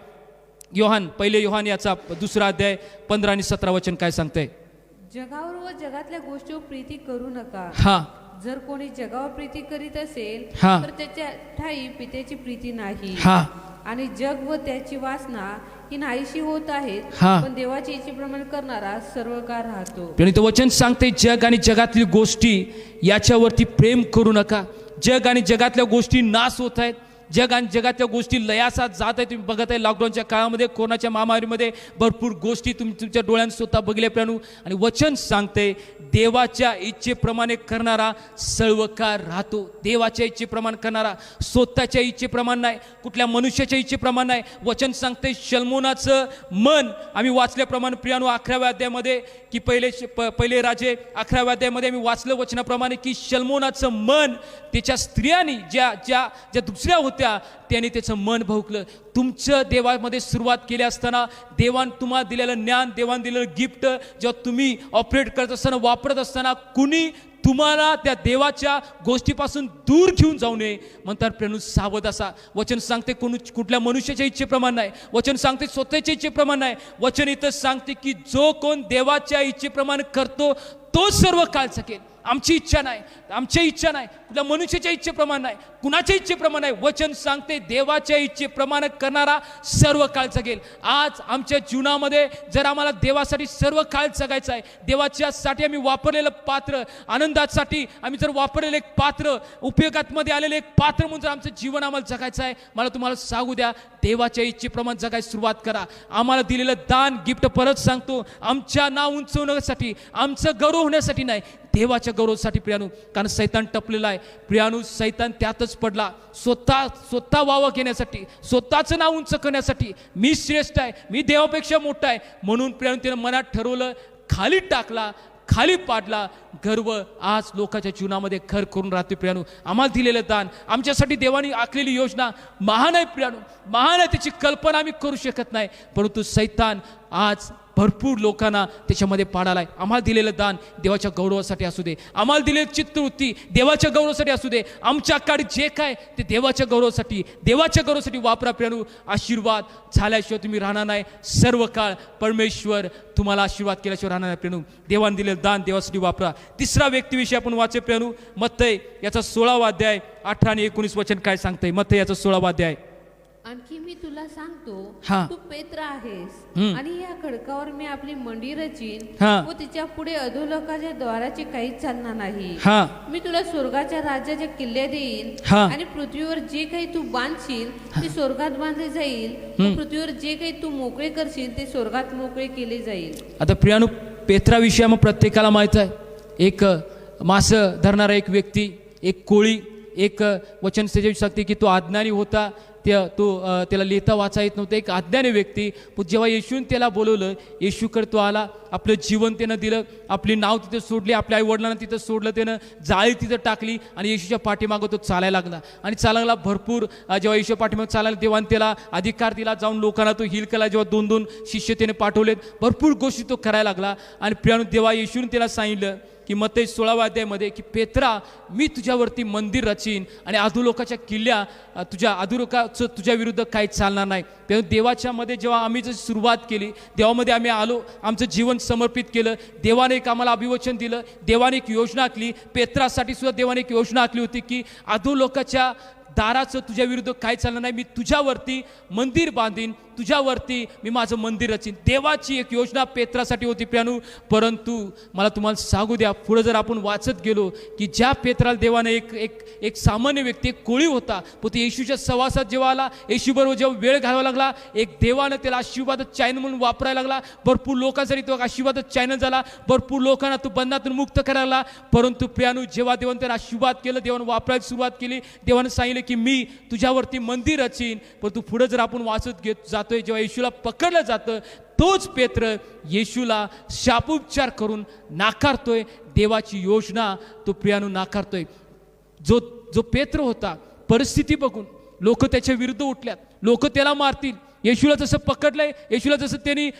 पहिले योहान याचा 2 अध्याय 15 आणि 17 वचन काय सांगतंय? जगावर व जगातल्या गोष्टीवर प्रीती करू नका. जर कोणी जगावर प्रीती करीत असेल तर त्याच्या ठाई पित्याची प्रीती नाही. आणि जग व त्याची वासना ही नाहीशी होत आहेत, पण देवाची इच्छेप्रमाणे करणारा सर्व काळ राहतो. आणि तो वचन सांगते, जग आणि जगातली गोष्टी याच्यावरती प्रेम करू नका. जग आणि जगातल्या गोष्टी नाश होत आहेत. जग आणि जगातल्या गोष्टी लयासात जात आहे. तुम्ही बघत आहे लॉकडाऊनच्या काळामध्ये, कोरोनाच्या महामारीमध्ये भरपूर गोष्टी तुम्ही तुमच्या डोळ्यांनी स्वतः बघल्या प्रियानो. आणि वचन सांगते, देवाच्या इच्छेप्रमाणे करणारा सर्वकाळ राहतो. देवाच्या इच्छेप्रमाणे करणारा, स्वतःच्या इच्छेप्रमाणे नाही, कुठल्या मनुष्याच्या इच्छेप्रमाणे नाही. वचन सांगते, शल्मोनाचं मन आम्ही वाचल्याप्रमाणे प्रियानो 11व्या अध्यायामध्ये, की पहिले राजे 11व्या अध्यायामध्ये आम्ही वाचलं वचनाप्रमाणे, की शल्मोनाचं मन त्याच्या स्त्रियांनी ज्या दुसऱ्या होत्या त्याने त्याचं मन भोगलं. तुमचं देवामध्ये सुरुवात केली असताना, देवान तुम्हाला दिलेलं ज्ञान, देवान दिलेलं गिफ्ट जेव्हा तुम्ही ऑपरेट करत असताना, वापरत असताना, कुणी तुम्हाला त्या देवाच्या गोष्टीपासून दूर घेऊन जाऊ नये म्हणतात. प्रेरणू, सावध असा. वचन सांगते कुठल्या मनुष्याच्या इच्छेप्रमाणे नाही, वचन सांगते स्वतःच्या इच्छेप्रमाणे नाही. वचन इथं सांगते की जो कोण देवाच्या इच्छेप्रमाणे करतो तो सर्व काळ जगेल. आमची इच्छा नाही, आमच्या इच्छा नाही, कुठल्या मनुष्याच्या इच्छेप्रमाणे नाही, कुणाच्या इच्छेप्रमाणे नाही. वचन सांगते देवाच्या इच्छेप्रमाणे करणारा सर्व काळ जगेल. आज आमच्या जीवनामध्ये जर आम्हाला देवासाठी सर्व काळ जगायचं आहे, देवाच्यासाठी आम्ही वापरलेलं पात्र, आनंदासाठी आम्ही जर वापरलेलं एक पात्र, उपयोगामध्ये आलेलं एक पात्र म्हणून जर आमचं जीवन आम्हाला जगायचं आहे, मला तुम्हाला सांगू द्या, देवाच्या इच्छेप्रमाणे जगायला सुरुवात करा. आम्हाला दिलेलं दान, गिफ्ट, परत सांगतो, आमच्या नाव उंचवण्यासाठी, आमचं गौरव होण्यासाठी नाही, देवाच्या गौरवासाठी प्रियानो. कारण सैतान टपलेला आहे प्रियानो, सैतान त्यातच पडला. स्वतः वावा घेण्यासाठी, स्वतःचं नाव उंच करण्यासाठी, मी श्रेष्ठ आहे, मी देवापेक्षा मोठा आहे म्हणून प्रियानो त्यानं मनात ठरवलं, खाली टाकला, खाली पाडला. गर्व आज लोकांच्या जीवनामध्ये घर करून राहते प्रियानो. आम्हाला दिलेलं दान, आमच्यासाठी देवाने आखलेली योजना महान आहे प्रियानो, महान आहे. त्याची कल्पना आम्ही करू शकत नाही, परंतु सैतान आज भरपूर लोकांना त्याच्यामध्ये पाडालाय. आम्हाला दिलेलं दान देवाच्या गौरवासाठी असू दे, आम्हाला दिलेली चित्तवृत्ती देवाच्या गौरवासाठी असू दे, आमच्याकडे जे काय ते देवाच्या गौरवासाठी वापरा प्रियानो. आशीर्वाद झाल्याशिवाय तुम्ही राहणार नाही. सर्व काळ परमेश्वर तुम्हाला आशीर्वाद केल्याशिवाय राहणार नाही प्रियानो. देवाने दिलेलं दान देवासाठी वापरा. तिसरा व्यक्तीविषयी आपण वाचे प्रियानो, मत्तई याचा 16वा अध्याय 18 आणि 19 वचन काय सांगतंय? मत्तई याचा 16वा अध्याय. आणखी मी तुला सांगतो, तू पेत्र आहेस, आणि या खडकावर मी आपली मंडी रचीन, व तिच्या पुढे अधोलोकाच्या द्वाराचे काहीच चालणार नाही. मी तुला स्वर्गाच्या राज्याच्या किल्ल्या देईन, आणि पृथ्वीवर जे काही तू बांधशील ते स्वर्गात बांधले जाईल, पृथ्वीवर जे काही तू मोकळे करशील ते स्वर्गात मोकळे केले जाईल. आता प्रियानो, पेत्राविषयी मग प्रत्येकाला माहित आहे, एक मासं धरणारा एक व्यक्ती, एक कोळी, एक वचन सांगते की तो अज्ञानी होता, त्याला लिहिता वाचा येत नव्हतं, एक अज्ञानी व्यक्ती. पण जेव्हा येशूने त्याला बोलवलं, येशूकडे तो आला, आपलं जीवन त्यानं दिलं, आपली नाव तिथं सोडली, आपल्या आई वडिलांना तिथं सोडलं, त्यानं जाळी तिथं टाकली आणि येशूच्या पाठीमागं तो चालायला लागला. आणि चालायला लागला भरपूर. जेव्हा येशूच्या पाठीमागं चालायला, देवाने त्याला अधिकार दिला, जाऊन लोकांना तो हील केला. जेव्हा 2-2 शिष्य त्याने पाठवलेत, भरपूर गोष्टी तो करायला लागला. आणि प्रियानो, देवा येशूने त्याला सांगितलं की मत्ती 16व्या अध्यायामध्ये की पेत्रा, मी तुझ्यावरती मंदिर रचीन आणि अधोलोकाच्या किल्ल्या अधोलोकाचं तुझ्या विरुद्ध काही चालणार नाही. तेव्हा देवाच्या मध्ये जेव्हा आम्ही जर सुरुवात केली, देवामध्ये आम्ही आलो, आमचं जीवन समर्पित केलं, देवाने एक आम्हाला अभिवचन दिलं, देवाने एक योजना आखली. पेत्रासाठी सुद्धा देवाने एक योजना आखली होती की अधोलोकाच्या दाराचं तुझ्या विरुद्ध काय चालणार नाही, मी तुझ्यावरती मंदिर बांधीन, तुझ्यावरती मी माझं मंदिर रचीन. देवाची एक योजना पेत्रासाठी होती प्रियानो. परंतु मला तुम्हाला सांगू द्या, पुढे जर आपण वाचत गेलो की ज्या पेत्राला देवाने एक सामान्य व्यक्ती, एक कोळी होता, पण ते येशूच्या सहवासात जेव्हा आला, येशूबरोबर जेव्हा वेळ घालवावा लागला, एक देवानं त्याला आशीर्वादात चॅनल म्हणून वापरायला लागला. भरपूर लोकांसाठी तो आशीर्वादात चॅनल झाला, भरपूर लोकांना तो बंधनातून मुक्त करायला लागला. परंतु प्रियानो, जेव्हा देवाने त्याला आशीर्वाद केलं, देवाने वापरायला सुरुवात केली, देवाने सांगितलं की मी तुझ्यावरती मंदिर रचीन. पण तू पुढे जर आपण वाचत जातोय, जेव्हा येशूला पकडलं जातं, तोच पेत्र येशूला शापोपचार करून नाकारतोय. देवाची योजना तो प्रियानो नाकारतोय. जो पेत्र होता, परिस्थिती बघून लोक त्याच्या विरुद्ध उठल्यात, लोक त्याला मारतील. येशूला जसं पकडलंय, येशूला जसं त्यांनी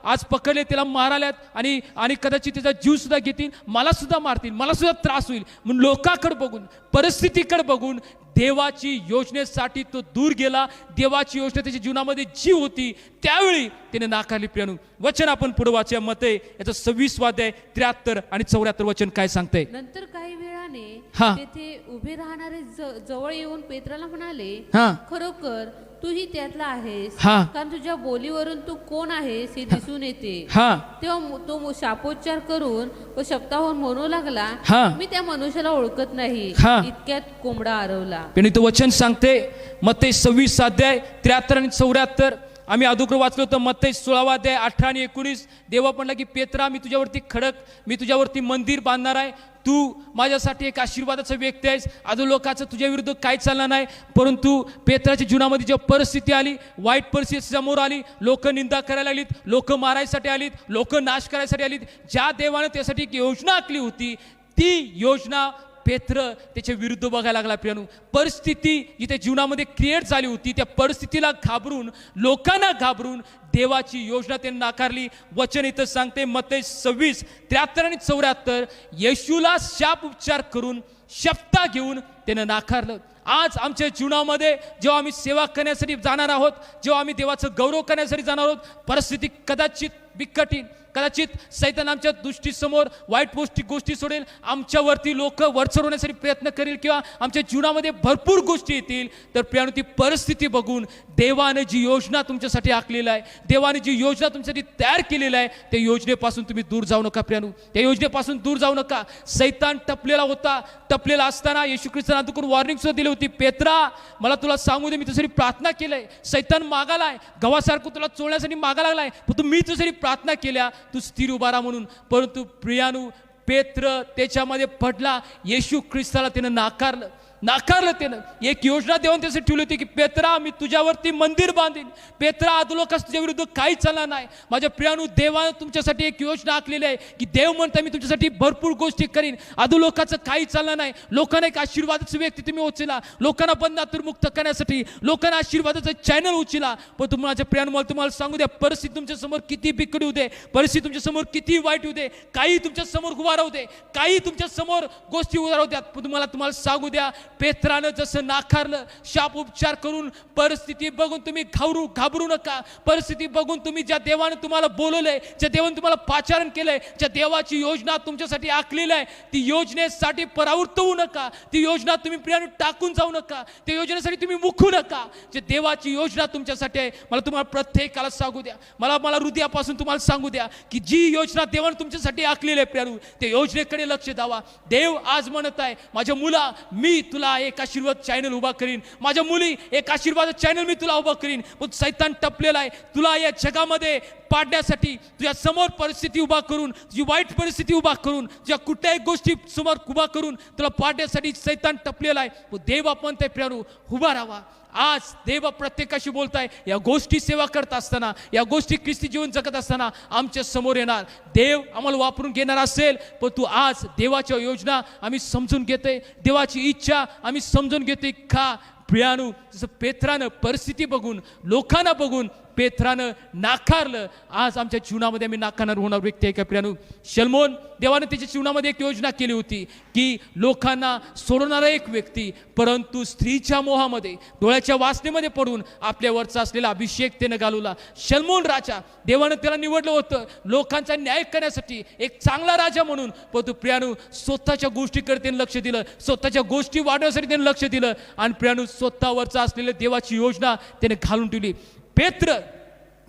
आज पकडले, त्याला माराल्यात आणि कदाचित त्याचा जीव सुद्धा घेतील, मला सुद्धा मारतील, मला सुद्धा त्रास होईल. म्हणून लोकांकडे बघून, परिस्थितीकडे बघून देवाची योजनेसाठी तो दूर गेला. देवाची योजना त्याच्या जीवनामध्ये जी होती त्यावेळी त्याने नाकारली. प्रियानो, वचन आपण पुढे वाचूया. मत्ती याचा 26वां अध्याय 73 आणि 74 वचन काय सांगतंय. नंतर काही वेळाने हा. तेथे उभे राहणारे जवळ येऊन पेत्राला म्हणाले, हा. खरोखर तूही त्यातला आहेस, हा. कारण तुझ्या बोलीवरून तू कोण आहेस हे दिसून येते. हा. तेव्हा तो शापोच्चार करून व शब्दाहून म्हणू लागला, हा. मी त्या मनुष्याला ओळखत नाही. हा. इतक्यात कोंबडा आरवला. पण इथं वचन सांगते, मत्ती 26 अध्याय 73 आणि 74. आम्ही अगोदर वाचलो होतं मत्ती 16 अध्याय 18 आणि 19. देवा म्हणला की पेत्रा, मी तुझ्यावरती खडक, मी तुझ्यावरती मंदिर बांधणार आहे. तू माझ्यासाठी एक आशीर्वादाचा व्यक्ती आहेस, अधोलोकाचं तुझ्या विरुद्ध काही चालणार नाही. परंतु पेत्राच्या जीवनामध्ये जेव्हा परिस्थिती आली, वाईट परिस्थिती समोर आली, लोक निंदा करायला लागलीत, लोक मारायसाठी आलीत, लोक नाश करायसाठी आलीत, ज्या देवानं त्यासाठी एक योजना आखली होती, ती योजना पेत्र त्याच्या विरुद्ध बघायला लागला. प्रियानो, परिस्थिती जिथे जीवनामध्ये क्रिएट झाली होती, त्या परिस्थितीला घाबरून, लोकांना घाबरून देवाची योजना त्यांनी नाकारली. वचन इथं सांगते मत्ती 26, 73 आणि 74. येशूला शाप उपचार करून शपथा घेऊन त्यानं नाकारलं. आज आमच्या जीवनामध्ये जेव्हा आम्ही सेवा करण्यासाठी जाणार आहोत, जेव्हा आम्ही देवाचं गौरव करण्यासाठी जाणार आहोत, परिस्थिती कदाचित बिकटीन, कदाचित सैतान आमच्या दृष्टीसमोर वाईट गोष्टी सोडेल, आमच्यावरती लोक वर चढवण्यासाठी प्रयत्न करेल किंवा आमच्या जीवनामध्ये भरपूर गोष्टी येतील. तर प्रियानो, ती परिस्थिती बघून देवाने जी योजना तुमच्यासाठी आखलेली आहे, देवाने जी योजना तुमच्यासाठी तयार केलेली आहे, त्या योजनेपासून तुम्ही दूर जाऊ नका. प्रियानो, त्या योजनेपासून दूर जाऊ नका. सैतान टपलेला होता. टपलेला असताना येशू ख्रिस्ताने आदुकून वॉर्निंग सुद्धा दिली होती, पेत्रा, मला तुला सांगू दे, मी तुझ्यासाठी प्रार्थना केलंय. सैतान मागालाय, गव्हासारखं तुला चोळण्यासाठी मागा लागलाय, पण तू मी तुझ्यासाठी प्रार्थना केल्या, तू स्थिर उभा राहा म्हणून. परंतु प्रियानो, पेत्र त्याच्यामध्ये पडला. येशू ख्रिस्ताला त्यानं नाकारलं. त्यानं एक योजना देऊन त्यासाठी ठेवली होती की पेत्रा, मी तुझ्यावरती मंदिर बांधीन. पेत्रा, अधोलोकास तुझ्या विरुद्ध काही चालणार नाही. माझ्या प्रियानो, देवानं तुमच्यासाठी एक योजना आखलेली आहे की देव म्हणता मी तुमच्यासाठी भरपूर गोष्टी करीन, अधोलोकाचं काही चालणार नाही. लोकांना एक आशीर्वादाची व्यक्ती तुम्ही उचला, लोकांना बंधनातून मुक्त करण्यासाठी, लोकांना आशीर्वादाचं चॅनल उचला. पण तुम्ही माझ्या प्रियानो, मला तुम्हाला सांगू द्या, परिस्थिती तुमच्या समोर किती बिकट होऊ दे, परिस्थिती तुमच्या समोर किती वाईट होऊ दे, काही तुमच्या समोर उभा राहू दे, काही तुमच्या समोर गोष्टी उभा राहू द्यात, पण तुम्हाला सांगू द्या, पेत्रानं जसं नाकारलं, शाप उपचार करून, परिस्थिती बघून तुम्ही घाबरू नका. परिस्थिती बघून तुम्ही ज्या देवाने तुम्हाला बोलवलंय, ज्या देवाने तुम्हाला पाचारण केलंय, ज्या देवाची योजना तुमच्यासाठी आखलेली आहे, ती योजनेसाठी परावृत्त होऊ नका. ती योजना तुम्ही प्रियानो टाकून जाऊ नका. त्या योजनेसाठी तुम्ही मुखू नका. जे देवाची योजना तुमच्यासाठी आहे, मला तुम्हाला प्रत्येकाला सांगू द्या, मला हृदयापासून तुम्हाला सांगू द्या की जी योजना देवाने तुमच्यासाठी आखलेली आहे प्रियानो, त्या योजनेकडे लक्ष द्यावा. देव आज म्हणत आहे, माझ्या मुला, मी तुला एक आशीर्वाद चॅनल उभा करीन, माझ्या मुली, एक आशीर्वाद चॅनल मी तुला उभा करीन. पण सैतान टपलेला आहे तुला या जगामध्ये पाडण्यासाठी, तुझ्या समोर परिस्थिती उभा करून, तुझी वाईट परिस्थिती उभा करून, तुझ्या कुठल्याही गोष्टी समोर उभा करून तुला पाडण्यासाठी सैतान टपलेला आहे. देव आपण ते प्रियानो उभा राहावा. आज देव प्रत्येकाशी बोलताय. या गोष्टी सेवा करत असताना, या गोष्टी ख्रिस्ती जीवन जगत असताना आमच्या समोर येणार. देव आम्हाला वापरून घेणार असेल, पण तू आज देवाच्या योजना आम्ही समजून घेतोय, देवाची इच्छा आम्ही समजून घेतोय का? प्रियानू, जसं पेत्रानं परिस्थिती बघून, लोकांना बघून पेत्रानं नाकारलं, आज आमच्या जीवनामध्ये आम्ही नाकारणार होणार व्यक्ती आहे का प्रियानू? शलमोन, देवाने त्याच्या जीवनामध्ये एक योजना केली होती की लोकांना सोडवणारा एक व्यक्ती, परंतु स्त्रीच्या मोहामध्ये, डोळ्याच्या वासनेमध्ये पडून आपल्यावरचा असलेला अभिषेक त्यानं घालवला. शलमोन राजा, देवानं त्याला निवडलं होतं लोकांचा न्याय करण्यासाठी, एक चांगला राजा म्हणून, परंतु प्रियानू स्वतःच्या गोष्टीकडे त्यानं लक्ष दिलं, स्वतःच्या गोष्टी वाढवण्यासाठी त्यानं लक्ष दिलं, आणि प्रियानू स्वतःवरचा असलेल्या देवाची योजना त्याने घालून ठेवली. पेत्र,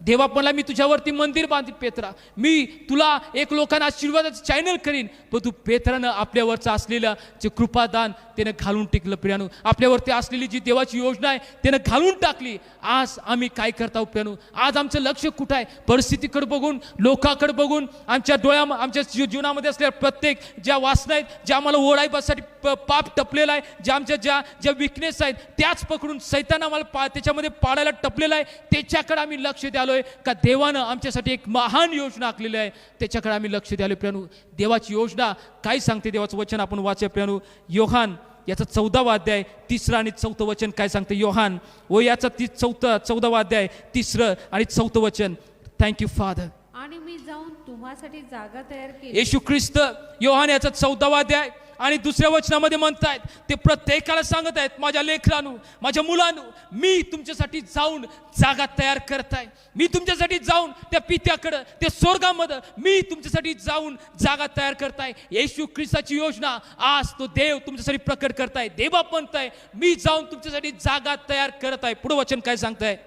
देवा म्हणला मी तुझ्यावरती मंदिर बांधीन पेत्रा, मी तुला एक लोकांना आशीर्वादाचं चॅनल करीन, पण तू पेत्रानं आपल्यावरचं असलेलं जे कृपादान त्यानं घालून टिकलं. प्रियानू, आपल्यावरती असलेली जी देवाची योजना आहे त्यानं घालून टाकली. आज आम्ही काय करता प्रियानू? आज आमचं लक्ष कुठं आहे? परिस्थितीकडे बघून, लोकांकडे बघून, आमच्या आमच्या जीवनामध्ये असलेल्या प्रत्येक ज्या वासना आहेत, ज्या आम्हाला ओढायसाठी पाप टपलेला आहे, ज्या आमच्या ज्या विकनेस आहेत, त्याच पकडून सैतान आम्हाला त्याच्यामध्ये पाडायला टपलेला आहे, त्याच्याकडे आम्ही लक्ष द्यालोय का? देवानं आमच्यासाठी एक महान योजना आखलेली आहे, त्याच्याकडे आम्ही लक्ष द्यालोय. प्रियानू, देवाची योजना काय सांगते? देवाचं वचन आपण वाचूया प्रियानू. योहान याचा 14वा अध्याय 3 आणि 4 वचन काय सांगते? योहान व याचा 14वा अध्याय 3 आणि 4 वचन. Thank you father. आणि मी जाऊन तुम्हासाठी जागा तयार केली. येशू ख्रिस्त योहान याचा 14वा अध्याय आणि 2ऱ्या वचनामध्ये म्हणतायत, ते प्रत्येकाला सांगत आहेत, माझ्या लेकरांनो, माझ्या मुलांनो, मी तुमच्यासाठी जाऊन जागा तयार करताय. मी तुमच्यासाठी जाऊन त्या पित्याकडं, त्या स्वर्गामध्ये मी तुमच्यासाठी जाऊन जागा तयार करताय. येशू ख्रिस्ताची योजना आज तो देव तुमच्यासाठी प्रकट करताय. देवा म्हणताय, मी जाऊन तुमच्यासाठी जागा तयार करत आहे. पुढे वचन काय सांगताय?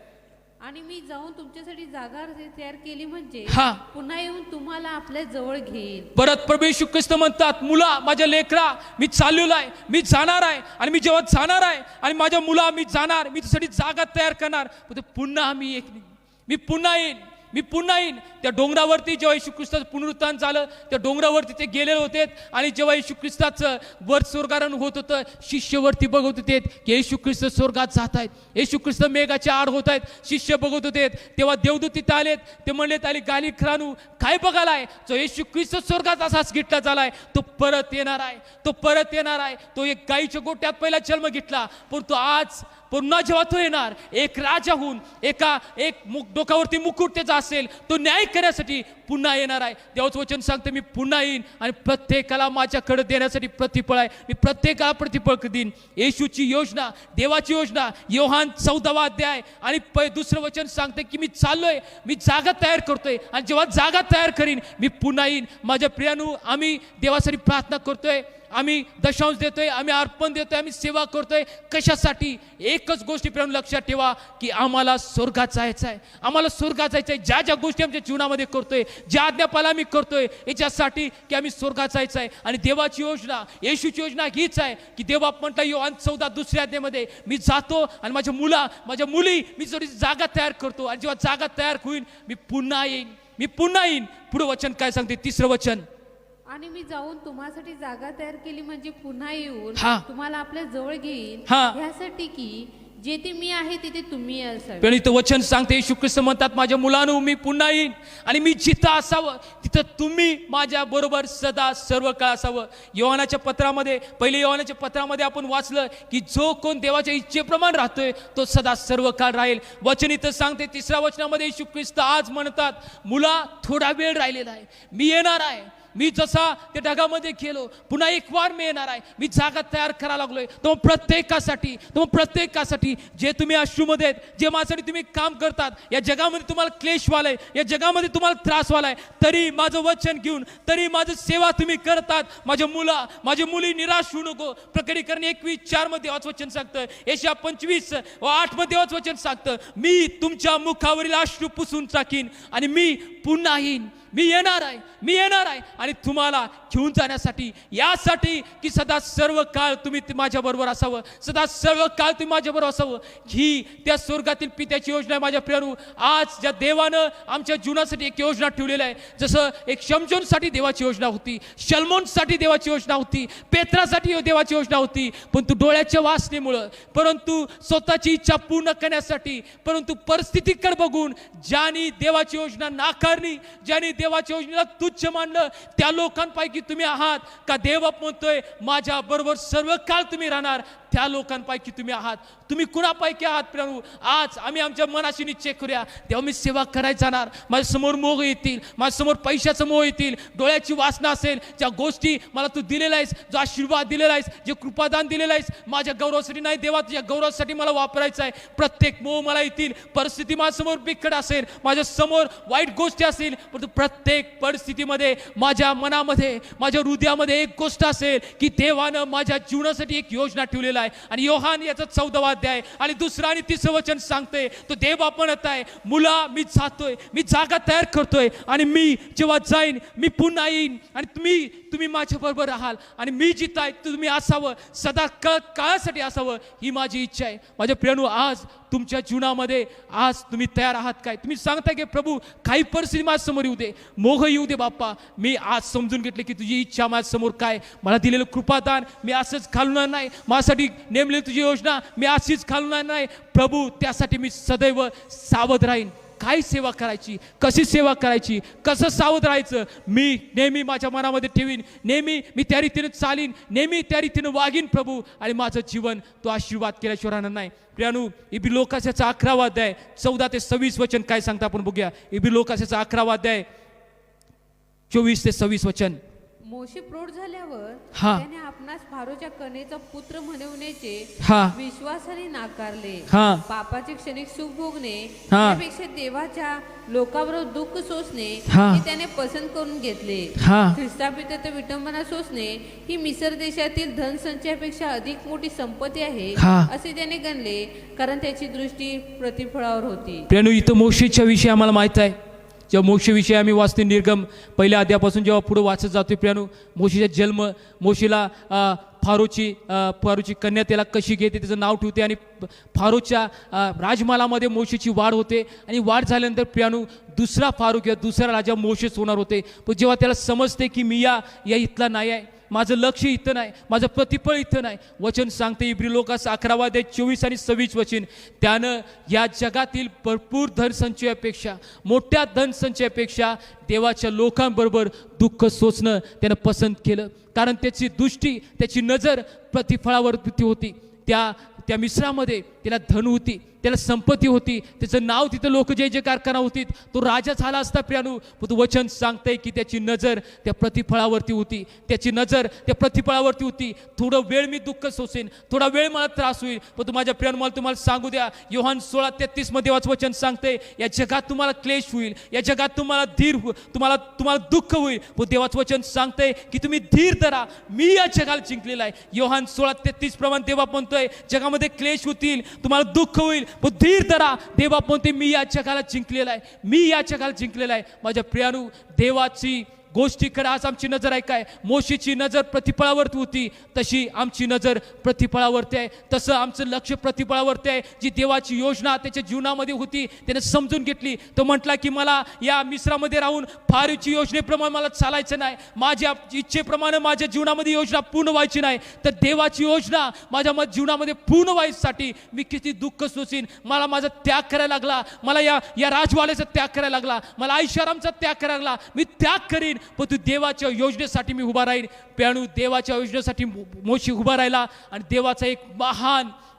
आणि मी जाऊन तुमच्यासाठी जागा तयार केली म्हणजे हा, पुन्हा येऊन तुम्हाला आपल्या जवळ घेईल. परत प्रभू येशू ख्रिस्त म्हणतात, मुला, माझ्या लेकरा, मी चाललेलो आहे, मी जाणार आहे, आणि मी जेव्हा जाणार आहे आणि माझ्या मुला मी जाणार, मी तुझ्यासाठी जागा तयार करणार, पुन्हा मी पुन्हा येईन. त्या डोंगरावरती जेव्हा येशू ख्रिस्ताचं पुनरुत्थान झालं, त्या डोंगरावरती ते गेलेले होते, आणि जेव्हा येशू ख्रिस्ताचं वर स्वर्गारोहण होत होतं, शिष्यवरती बघत होते की येशू ख्रिस्त स्वर्गात जात आहेत, येशू ख्रिस्त मेघाच्या आड होत आहेत. शिष्य बघत होते, तेव्हा देवदूत तिथं आलेत. ते म्हणलेत, आले गालिखरानू, काय बघालाय? जो येशू ख्रिस्त स्वर्गात असाच गिटला झालाय, तो परत येणार आहे. तो एक गाईच्या गोट्यात पहिला जन्म घेतला, पण तो आज पुन्हा जेव्हा तो येणार, एक राजा होऊन, एक डोक्यावरती मुकुट त्याचा असेल, तो न्याय करण्यासाठी पुन्हा येणार आहे. देवाचं वचन सांगते, मी पुन्हा येईन आणि प्रत्येकाला माझ्याकडे देण्यासाठी प्रतिफळ आहे, मी प्रत्येकाला प्रतिफळ देईन. येशूची योजना, देवाची योजना, योहान 14वा अध्याय आणि 2रं वचन सांगते की मी चाललोय, मी जागा तयार करतोय, आणि जेव्हा जागा तयार करीन मी पुन्हा येईन. माझ्या प्रियानू, आम्ही देवासाठी प्रार्थना करतोय, आम्ही दशांश देतोय, आम्ही अर्पण देतोय, आम्ही सेवा करतोय. कशासाठी? एकच गोष्टी प्रेम लक्षात ठेवा की आम्हाला स्वर्गात जायचं आहे, आम्हाला स्वर्गात जायचं आहे. ज्या गोष्टी आमच्या जीवनामध्ये करतोय, ज्या आज्ञापाला आम्ही करतोय, याच्यासाठी की आम्ही स्वर्गात जायचं आहे. आणि देवाची योजना, येशूची योजना हीच आहे की देवा म्हटलं योहान 14 2ऱ्या अध्यायामध्ये, मी जातो आणि माझ्या मुली मी जरी जागा तयार करतो, आणि जेव्हा जागा तयार होईल मी पुन्हा येईन. पुढे वचन काय सांगते? 3रं वचन. आणि मी जाऊन तुम्हासाठी जागा तयार केली म्हणजे पुन्हा येऊन तुम्हाला आपल्या जवळ घेईल, यासाठी की जेथे मी आहे तिथे तुम्ही असावे. पण इथं वचन सांगते, येशू ख्रिस्त म्हणतात, माझ्या मुलांनो, मी पुन्हा येईन आणि मी जिथं असावं तिथं तुम्ही माझ्या बरोबर सदा सर्व काळ असावं. योहानाच्या पत्रामध्ये आपण वाचलं की जो कोण देवाच्या इच्छेप्रमाणे राहतोय तो सदा सर्व काळ राहील. वचन इथं सांगते 3ऱ्या वचनामध्ये येशू ख्रिस्त आज म्हणतात, मुला, थोडा वेळ राहिलेला आहे, मी येणार आहे. मी जसा त्या ढगामध्ये गेलो, पुन्हा एक वार मी येणार आहे. मी जागा तयार करायला लागलोय. तो प्रत्येकासाठी जे तुम्ही अश्रूमध्ये आहेत, जे माझ्यासाठी तुम्ही काम करतात, या जगामध्ये तुम्हाला क्लेश वालाय, या जगामध्ये तुम्हाला त्रास वालाय, तरी माझं वचन घेऊन, तरी माझं सेवा तुम्ही करतात. माझ्या मुली निराश होऊ नको. प्रकटीकरण 21:4 मध्ये देवाचं वचन सांगतं, यशाया 25:8 मध्ये देवाचं वचन सांगतं, मी तुमच्या मुखावरील अश्रू पुसून टाकीन आणि मी पुन्हा येईन. मी येणार आहे, मी येणार आहे आणि तुम्हाला घेऊन जाण्यासाठी, यासाठी की सदा सर्व काळ तुम्ही माझ्याबरोबर असावं, सदा सर्व काळ तुम्ही माझ्याबरोबर असावं. ही त्या स्वर्गातील पित्याची योजना आहे माझ्या प्रियानो. आज ज्या देवानं आमच्या जीवनासाठी एक योजना ठेवलेली आहे, जसं एक शमशोनसाठी देवाची योजना होती, शल्मोनसाठी देवाची योजना होती, पेत्रासाठी देवाची योजना होती, परंतु डोळ्याच्या वासनेमुळं, परंतु स्वतःची इच्छा पूर्ण करण्यासाठी, परंतु परिस्थितीकडे बघून ज्यांनी देवाची योजना नाकारली, ज्यांनी देवाच्या योजनेला तुच्छ मानलं, त्या लोकांपैकी तुम्ही आहात का? देव म्हणतोय माझ्या बरोबर सर्व काळ तुम्ही राहणार, त्या लोकांपैकी तुम्ही आहात. तुम्ही कुणापैकी आहात प्रियानो? आज आम्ही आमच्या मनाशी निश्चय करूया, तेव्हा मी सेवा करायला जाणार. माझ्यासमोर मोह येतील, माझ्यासमोर पैशाचं मोह येतील, डोळ्याची वासना असेल, ज्या गोष्टी मला तू दिलेला आहेस, जो आशीर्वाद दिलेला आहेस, जे कृपादान दिलेलं आहेस, माझ्या गौरवासाठी नाही देवा, तुझ्या गौरवासाठी मला वापरायचं आहे. प्रत्येक मोह मला येतील, परिस्थिती माझ्यासमोर बिकट असेल, माझ्यासमोर वाईट गोष्टी असेल, परंतु प्रत्येक परिस्थितीमध्ये माझ्या मनामध्ये, माझ्या हृदयामध्ये एक गोष्ट असेल की देवानं माझ्या जीवनासाठी एक योजना ठेवलेली आहे. आणि योहान याचा 14वा अध्याय आणि 2 आणि 3 वचन सांगते, तो देव म्हणत आहे, मुला मी जातोय, मी जागा तयार करतोय आणि मी जेव्हा जाईन मी पुन्हा येईन आणि तुम्ही माझ्या बरोबर राहाल आणि मी जिथं आहे तुम्ही असावं, सदा काळासाठी असावं, ही माझी इच्छा आहे. माझ्या प्रियानो, आज तुमच्या जीवनामध्ये आज तुम्ही तयार आहात काय? तुम्ही सांगताय की प्रभू काही परिस्थिती माझ्यासमोर येऊ दे, मोह येऊ दे बाप्पा, मी आज समजून घेतले की तुझी इच्छा माझ्यासमोर काय, मला दिलेलं कृपादान मी असंच घालवणार नाही, माझ्यासाठी नेमली तुझी योजना मी अशीच घालवणार नाही प्रभू, त्यासाठी मी सदैव सावध राहीन. काय सेवा करायची, कशी सेवा करायची, कसं सावध राहायचं, मी नेहमी माझ्या मनामध्ये ठेवीन, नेहमी मी त्या रीतीने चालीन, नेहमी त्या रीतीने वागीन प्रभू, आणि माझं जीवन तो आशीर्वाद केल्याशिवाय राहणार नाही. प्रियानो, इब्री लोकास्याचा 11वा अध्याय 14 ते 26 वचन काय सांगता आपण बघूया. इब्री लोकास्याचा 11वा अध्याय 24 ते 26 वचन. मोशे प्रौढ झाल्यावर हा. त्याने आपणास फारोच्या कन्येचा पुत्र म्हणवण्याचे हा. विश्वासाने नाकारले. हा. पापाचे क्षणिक सुख भोगणे हा. त्यापेक्षा देवाच्या लोकाबरोबर दुःख सोसणे हा. हे त्याने पसंत करून घेतले. हा. ख्रिस्तापित विटंबना सोसणे ही मिसर देशातील धनसंचयापेक्षा अधिक मोठी संपत्ती आहे हा. असे त्याने गणले, कारण त्याची दृष्टी प्रतिफळावर होती. प्रियानो, इथं मोशेच्या विषयी आम्हाला माहित आहे. जेव्हा मोशेविषयी आम्ही वाचतो निर्गम पहिल्या अध्यायापासून जेव्हा पुढे वाचत जातो प्रियानो, मोशेचा जन्म, मोशेला फारोची कन्या त्याला कशी घेते, त्याचं नाव ठेवते आणि फारोच्या राजमहालामध्ये मोशेची वाढ होते आणि वाढ झाल्यानंतर प्रियानो दुसरा फारो किंवा दुसरा राजा मोशेच होणार होते. पण जेव्हा त्याला समजते की मी या इथला नाही आहे, माझं लक्ष इथं नाही, माझं प्रतिफळ इथं नाही, वचन सांगते इब्री लोकास 11वा अध्याय 24 आणि 26 वचन, त्यानं या जगातील भरपूर धनसंचयापेक्षा, मोठ्या धनसंचयापेक्षा देवाच्या लोकांबरोबर दुःख सोसणं त्यानं पसंत केलं. कारण त्याची दृष्टी, त्याची नजर प्रतिफळावरती होती. त्या मिश्रामध्ये त्याला धन होती, त्याला संपत्ती होती, त्याचं नाव तिथं लोक जय जयकार करत होती, तो राजा झाला असता प्रियानो. पण वचन सांगतंय की त्याची नजर त्या प्रतिफळावरती होती, त्याची नजर त्या प्रतिफळावरती होती. थोडं वेळ मी दुःख सोसेन, थोडा वेळ मला त्रास होईल, पण माझ्या प्रियानो मला तुम्हाला सांगू द्या, योहान 16:33 मध्ये देवाचं वचन सांगते, या जगात तुम्हाला क्लेश होईल, या जगात तुम्हाला तुम्हाला दुःख होईल, पण देवाचं वचन सांगतंय की तुम्ही धीर धरा, मी या जगाला जिंकलेला आहे. योहान 16:33 प्रमाणे देवा म्हणतोय जगामध्ये क्लेश होतील, तुम्हाला दुःख होईल, पण धीर धरा, देवा म्हणते मी या जगाला जिंकलेला आहे, मी या जगाला जिंकलेला आहे. माझ्या प्रियानो, देवाची गोष्टीकडे आज आमची नजर आहे काय? मोशेची नजर प्रतिफळावरती होती, तशी आमची नजर प्रतिफळावरती आहे, तसं आमचं लक्ष प्रतिफळावरती आहे. जी देवाची योजना त्याच्या जीवनामध्ये होती त्याने समजून घेतली. तो म्हटला की मला या मिश्रामध्ये राहून फारोची योजनेप्रमाणे मला चालायचं नाही, माझ्या इच्छेप्रमाणे माझ्या जीवनामध्ये योजना पूर्ण व्हायची नाही, तर देवाची योजना माझ्या जीवनामध्ये पूर्ण व्हायसाठी मी किती दुःख सोसीन, मला माझा त्याग करायला लागला, मला या राजवाड्याचा त्याग करायला लागला, मला ऐशारामचा त्याग करायला लागला, मी त्याग करीन, पण तू देवाच्या योजनेसाठी मी उभा राहीन. प्याणू देवाच्या योजनेसाठी मोशे उभा राहिला आणि देवाचा एक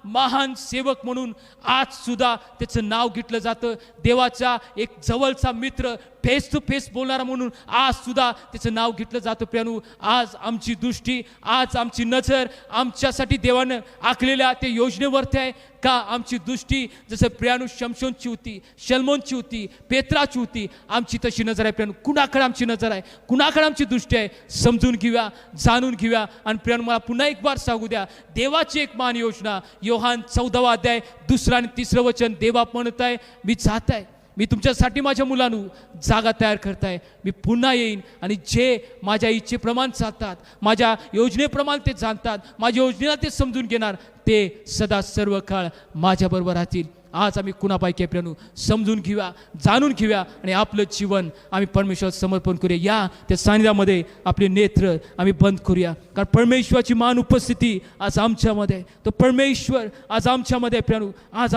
महान सेवक म्हणून आज सुद्धा त्याचं नाव घेतलं जातं. देवाचा एक जवळचा मित्र, फेस टू फेस बोलणारा म्हणून आज सुद्धा त्याचं नाव घेतलं जातं. प्रियानो, आज आमची दृष्टी, आज आमची नजर आमच्यासाठी देवानं आखलेल्या त्या योजनेवरती आहे का? आमची दृष्टी जसं प्रियानो शमशोनची होती, शल्मोनची होती, पेत्राची होती, आमची तशी नजर आहे. प्रियानो, कुणाकडे आमची नजर आहे, कुणाकडे आमची दृष्टी आहे, समजून घेऊया, जाणून घेऊया. आणि प्रियानो, मला पुन्हा एक बार सांगू द्या, देवाची एक महान योजना, योहान 14वा अध्याय 2 आणि 3 वचन, देवा म्हणत आहे मी जात आहे, मी तुमच्यासाठी माझ्या मुलांनो जागा तयार करताय. मी पुन्हा येईन आणि जे माझ्या इच्छेप्रमाणे चालतात, माझ्या योजनेप्रमाणे ते जाणतात, माझ्या योजनेला ते समजून घेणार, ते सदा सर्व काळ माझ्याबरोबर राहतील. आज आम्ही कुणापैकी आपल्याला समजून घेऊया, जाणून घेऊया आणि आपलं जीवन आम्ही परमेश्वराला समर्पण करूया. या त्या सानिध्यामध्ये आपले नेत्र आम्ही बंद करूया, कारण परमेश्वराची मान उपस्थिती आज आमच्यामध्ये आहे. तो परमेश्वर आज आमच्यामध्ये आपल्याला आज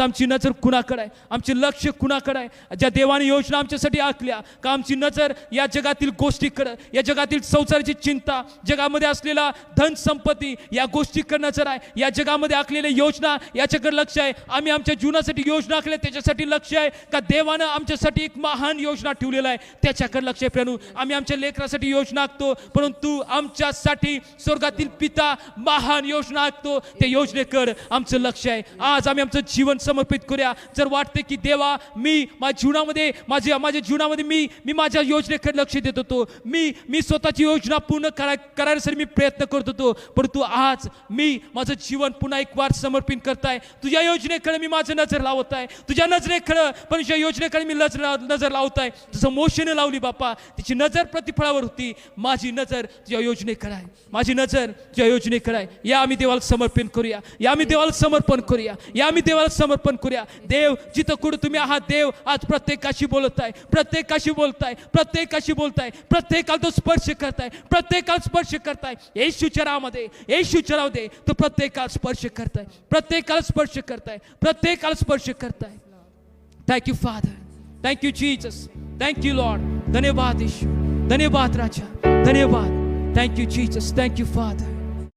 आमची नजर कुणाकडे आहे, आमचे लक्ष कुणाकडे आहे. ज्या देवाने योजना आमच्यासाठी आखल्या का आमची नजर या जगातील गोष्टीकडे, या जगातील संसाराची चिंता, जगामध्ये असलेला धन संपत्ती या गोष्टीकडे नजर आहे. या जगामध्ये आखलेल्या योजना याच्याकडे लक्ष आहे. आम्ही आमच्या जीवनासाठी योजना आखल्या त्याच्यासाठी लक्ष आहे का देवानं आमच्यासाठी एक महान योजना ठेवलेला आहे त्याच्याकडे लक्ष आहे. प्रेरणू आम्ही आमच्या लेकरासाठी योजना आखतो, परंतु आमच्यासाठी स्वर्गातील पिता महान योजना आखतो, त्या योजनेकडे आमचं लक्ष आहे. आज आम्ही आमचं जीवन समर्पित करूया. जर वाटते की देवा मी माझ्या जीवनामध्ये मी माझ्या योजनेकडे लक्ष देत होतो, मी स्वतःची योजना पूर्ण करायसाठी मी प्रयत्न करत होतो, परंतु आज मी माझं जीवन पुन्हा एक वार समर्पित करताय. तुझ्या योजनेकडे मी माझं नजर लावत आहे, तुझ्या नजरेकडे पण तुझ्या योजनेकडे मी नजर लावत आहे. जसं मोशेने लावली बापा, तिची नजर प्रतिफळावर होती. माझी नजर तुझ्या योजनेकडे आहे, माझी नजर तुझ्या योजनेकडे आहे. या आम्ही देवाला समर्पण करूया, या आम्ही देवाला समर्पण करूया, या आम्ही देवाला समर्पण करूया. देव जिथं कुठं तुम्ही आहात, देव आज प्रत्येकाशी बोलत आहे, प्रत्येकाशी बोलताय, प्रत्येकाला तो स्पर्श करताय, प्रत्येकाला स्पर्श करताय. येशूच्या नावामध्ये तो प्रत्येकाला स्पर्श करताय, प्रत्येकाला स्पर्श करताय. Thank you father, thank you Jesus, thank you Lord. धन्यवाद येशू, धन्यवाद राजा, धन्यवाद. Thank you Jesus, thank you father.